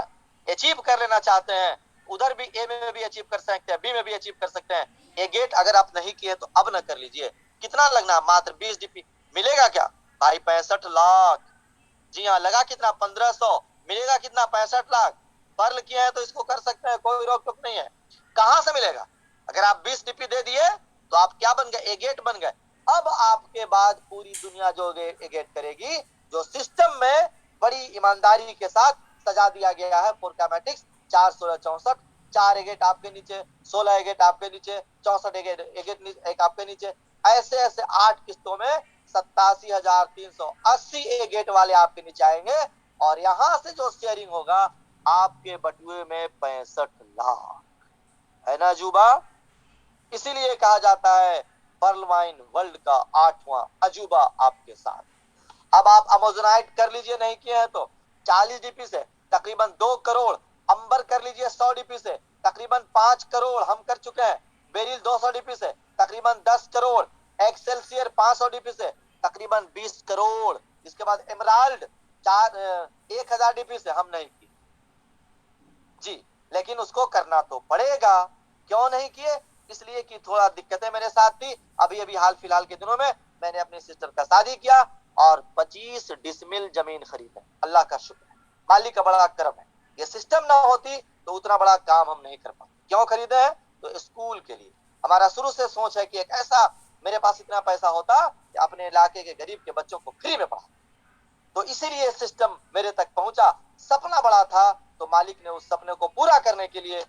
अचीव कर लेना चाहते हैं। उधर भी ए में भी अचीव कर सकते हैं, बी में भी अचीव कर सकते हैं। ए गेट अगर आप नहीं किए तो अब न कर लीजिए। कितना लगना, मात्र 20 डीपी मिलेगा क्या भाई, 65 लाख। जी हाँ, लगा कितना, 1500, मिलेगा कितना, 65 लाख। पर्ल किया है तो इसको कर सकते हैं, कोई रोक टोक नहीं है। कहां से मिलेगा, अगर आप 20 डीपी दे दिए तो आप क्या बन गए, ए गेट बन गए। अब आपके बाद पूरी दुनिया जो ए गेट करेगी, जो सिस्टम में बड़ी ईमानदारी के साथ सजा दिया गया है, फोरकामेटिक्स 4 16 64, 4 एगेट आपके नीचे, 16 एगेट आपके नीचे, 64 एगेट एक आपके नीचे, ऐसे ऐसे 8 किस्तों में 87,380 एगेट वाले आपके नीचे आएंगे। और यहां से जो शेयरिंग होगा आपके बटुए में 65 लाख, है ना अजूबा। इसीलिए कहा जाता है पर्लवाइन वर्ल्ड का 8वां अजूबा आपके साथ। अब आप अमोजनाइट कर लीजिए, नहीं किए हैं तो 40 डीपी से तकरीबन 2 करोड़, अंबर कर लीजिए 100 डीपी से तकरीबन 5 करोड़ हम कर चुके हैं, बेरिल 200 डीपी से तकरीबन 10 करोड़, एक्सेलसियर 500 डीपी से तकरीबन 20 करोड़। इसके बाद एमराल्ड 1000 डीपी से हम नहीं किए जी, लेकिन उसको करना तो पड़ेगा। क्यों नहीं किए, इसलिए कि थोड़ा दिक्कतें मेरे साथ थी। अभी अभी हाल फिलहाल के दिनों में मैंने अपनी सिस्टर का शादी किया और 25 डिसमिल जमीन खरीदा, अल्लाह का शुक्र है, मालिक का बड़ा करम है। ये सिस्टम ना होती तो उतना बड़ा काम हम नहीं कर पाते। क्यों खरीदे हैं, तो स्कूल के लिए। हमारा शुरू से सोच है कि एक ऐसा, मेरे पास इतना पैसा होता कि अपने इलाके के गरीब के बच्चों को फ्री में पढ़ा, तो इसीलिए सिस्टम मेरे तक पहुंचा। सपना बड़ा था, तो मालिक ने उस सपने को पूरा करने के लिए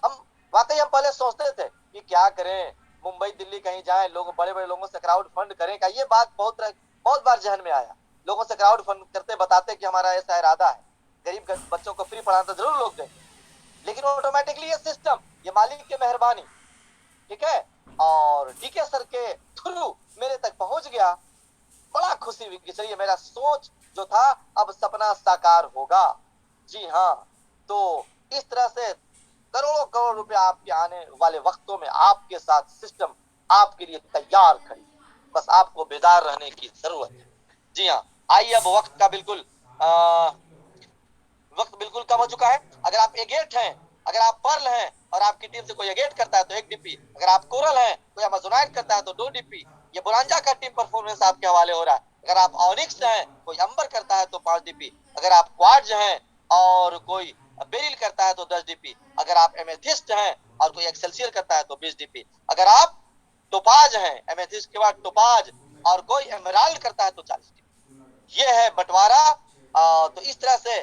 हम वाकई, हम पहले सोचते थे कि क्या करें, मुंबई दिल्ली कहीं जाएं, लोग बड़े बड़े लोगों से क्राउड फंड करें, का ये बात बहुत बार जहन में आया। लोगों से क्राउड फंड करते बताते कि हमारा ऐसा इरादा है, गरीब बच्चों को फ्री पढ़ाना तो जरूर लोग देंगे, लेकिन ऑटोमेटिकली ये सिस्टम, ये मालिक की मेहरबानी, ठीक है, और डीके सर के थ्रू मेरे तक पहुंच गया। बड़ा खुशी हुई कि चलिए मेरा सोच जो था अब सपना साकार होगा। जी हाँ, तो इस तरह से करोड़ों करोड़ रुपए आपके आने वाले वक्तों में आपके साथ सिस्टम आपके लिए तैयार खड़ी, बस आपको बेदार रहने की जरूरत है। जी हाँ, आइए अब वक्त बिल्कुल कम हो चुका है। अगर आप एगेट हैं, अगर आप पर्ल हैं और आपकी टीम से कोई एगेट करता है तो 1 डीपी, अगर आप कोरल हैं, कोई अमेजोनाइट करता है तो 2 डीपी। ये बुरांजा का टीम परफॉर्मेंस आपके हवाले हो रहा है। अगर आप ऑनिक्स हैं, कोई अंबर करता है तो 5 डीपी। अगर आप क्वार्ट्ज हैं और कोई बेरिल करता है तो 10 डीपी। अगर आप एमेथिस्ट हैं और कोई एक्सेल्सियर करता है तो 20 डीपी। अगर आप टोपाज हैं, एमेथिस्ट के बाद टोपाज और कोई एमराल्ड करता है तो 40 डीपी। ये है बंटवारा। तो इस तरह से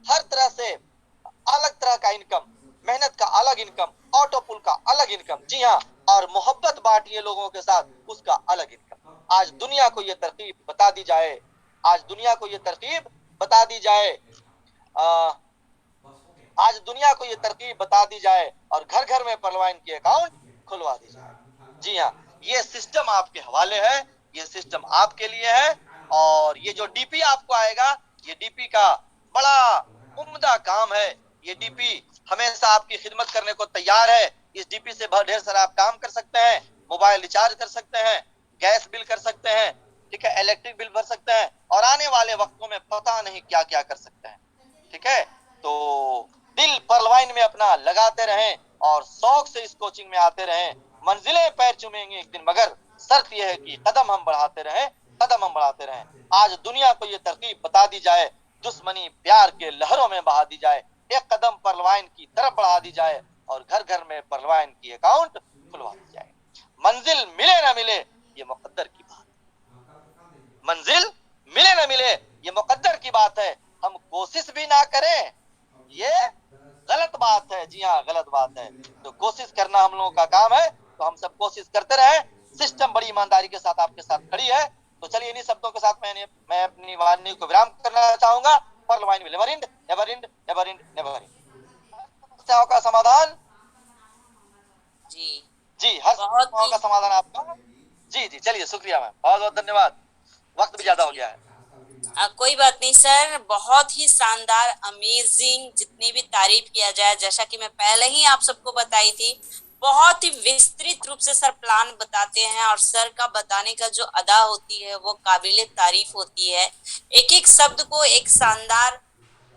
हर तरह से अलग तरह का इनकम, मेहनत का अलग इनकम, ऑटो पुल का अलग इनकम, जी हाँ, और मोहब्बत बांटिए लोगों के साथ, उसका अलग इनकम। आज दुनिया को ये तरकीब बता दी जाए, आज दुनिया को ये तरकीब बता दी जाए, आज दुनिया को ये तरकीब बता दी जाए और घर घर में परलवाइन की अकाउंट खुलवा दी जाए। जी हाँ, ये सिस्टम आपके हवाले है, ये सिस्टम आपके लिए है। और ये जो डीपी आपको आएगा, ये डीपी का बड़ा उम्दा काम है। ये डीपी हमेशा आपकी खिदमत करने को तैयार है। इस डीपी से ढेर सारा आप काम कर सकते हैं, मोबाइल रिचार्ज कर सकते हैं, गैस बिल कर सकते हैं, ठीक है, इलेक्ट्रिक बिल भर सकते हैं, और आने वाले वक्तों में पता नहीं क्या क्या कर सकते हैं, ठीक है। तो दिल परलवाइन में अपना लगाते रहें और शौक से इस कोचिंग में आते रहें। मंजिलें पैर चूमेंगे एक दिन, मगर शर्त यह है कि कदम हम बढ़ाते रहें, कदम हम बढ़ाते रहें। आज दुनिया को ये तरकीब बता दी जाए, दुश्मनी प्यार के लहरों में बहा दी जाए, एक कदम परलवाइन की तरफ बढ़ा दी जाए और घर घर में परलवाइन की अकाउंट खुलवा दी जाए। मंजिल मिले ना मिले ये मुकद्दर की बात, मंजिल मिले ना मिले ये मुकद्दर की बात है। हम कोशिश भी ना करें ये गलत बात है। जी हाँ, गलत बात है। तो कोशिश करना हम लोगों का काम है, तो हम सब कोशिश करते रहे। सिस्टम बड़ी ईमानदारी के साथ आपके साथ खड़ी है। तो चलिए इन्हीं शब्दों के साथ मैं अपनी वाणी को विराम करना चाहूंगा। परलवाइन will never end, never end, never end, never end. समस्याओं का समाधान, जी जी, हर समस्याओं का समाधान आपका। जी जी, चलिए शुक्रिया मैम, बहुत बहुत धन्यवाद। वक्त भी ज्यादा हो गया है। कोई बात नहीं सर, बहुत ही शानदार, अमेजिंग, जितनी भी तारीफ किया जाए, जैसा कि मैं पहले ही आप सबको बताई थी, बहुत ही विस्तृत रूप से सर प्लान बताते हैं और सर का बताने का जो अदा होती है वो काबिले तारीफ होती है। एक एक शब्द को एक शानदार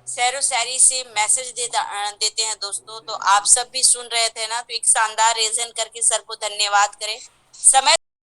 सैरो शायरी से मैसेज देते हैं दोस्तों। तो आप सब भी सुन रहे थे ना, तो एक शानदार रीजन करके सर को धन्यवाद करें। समय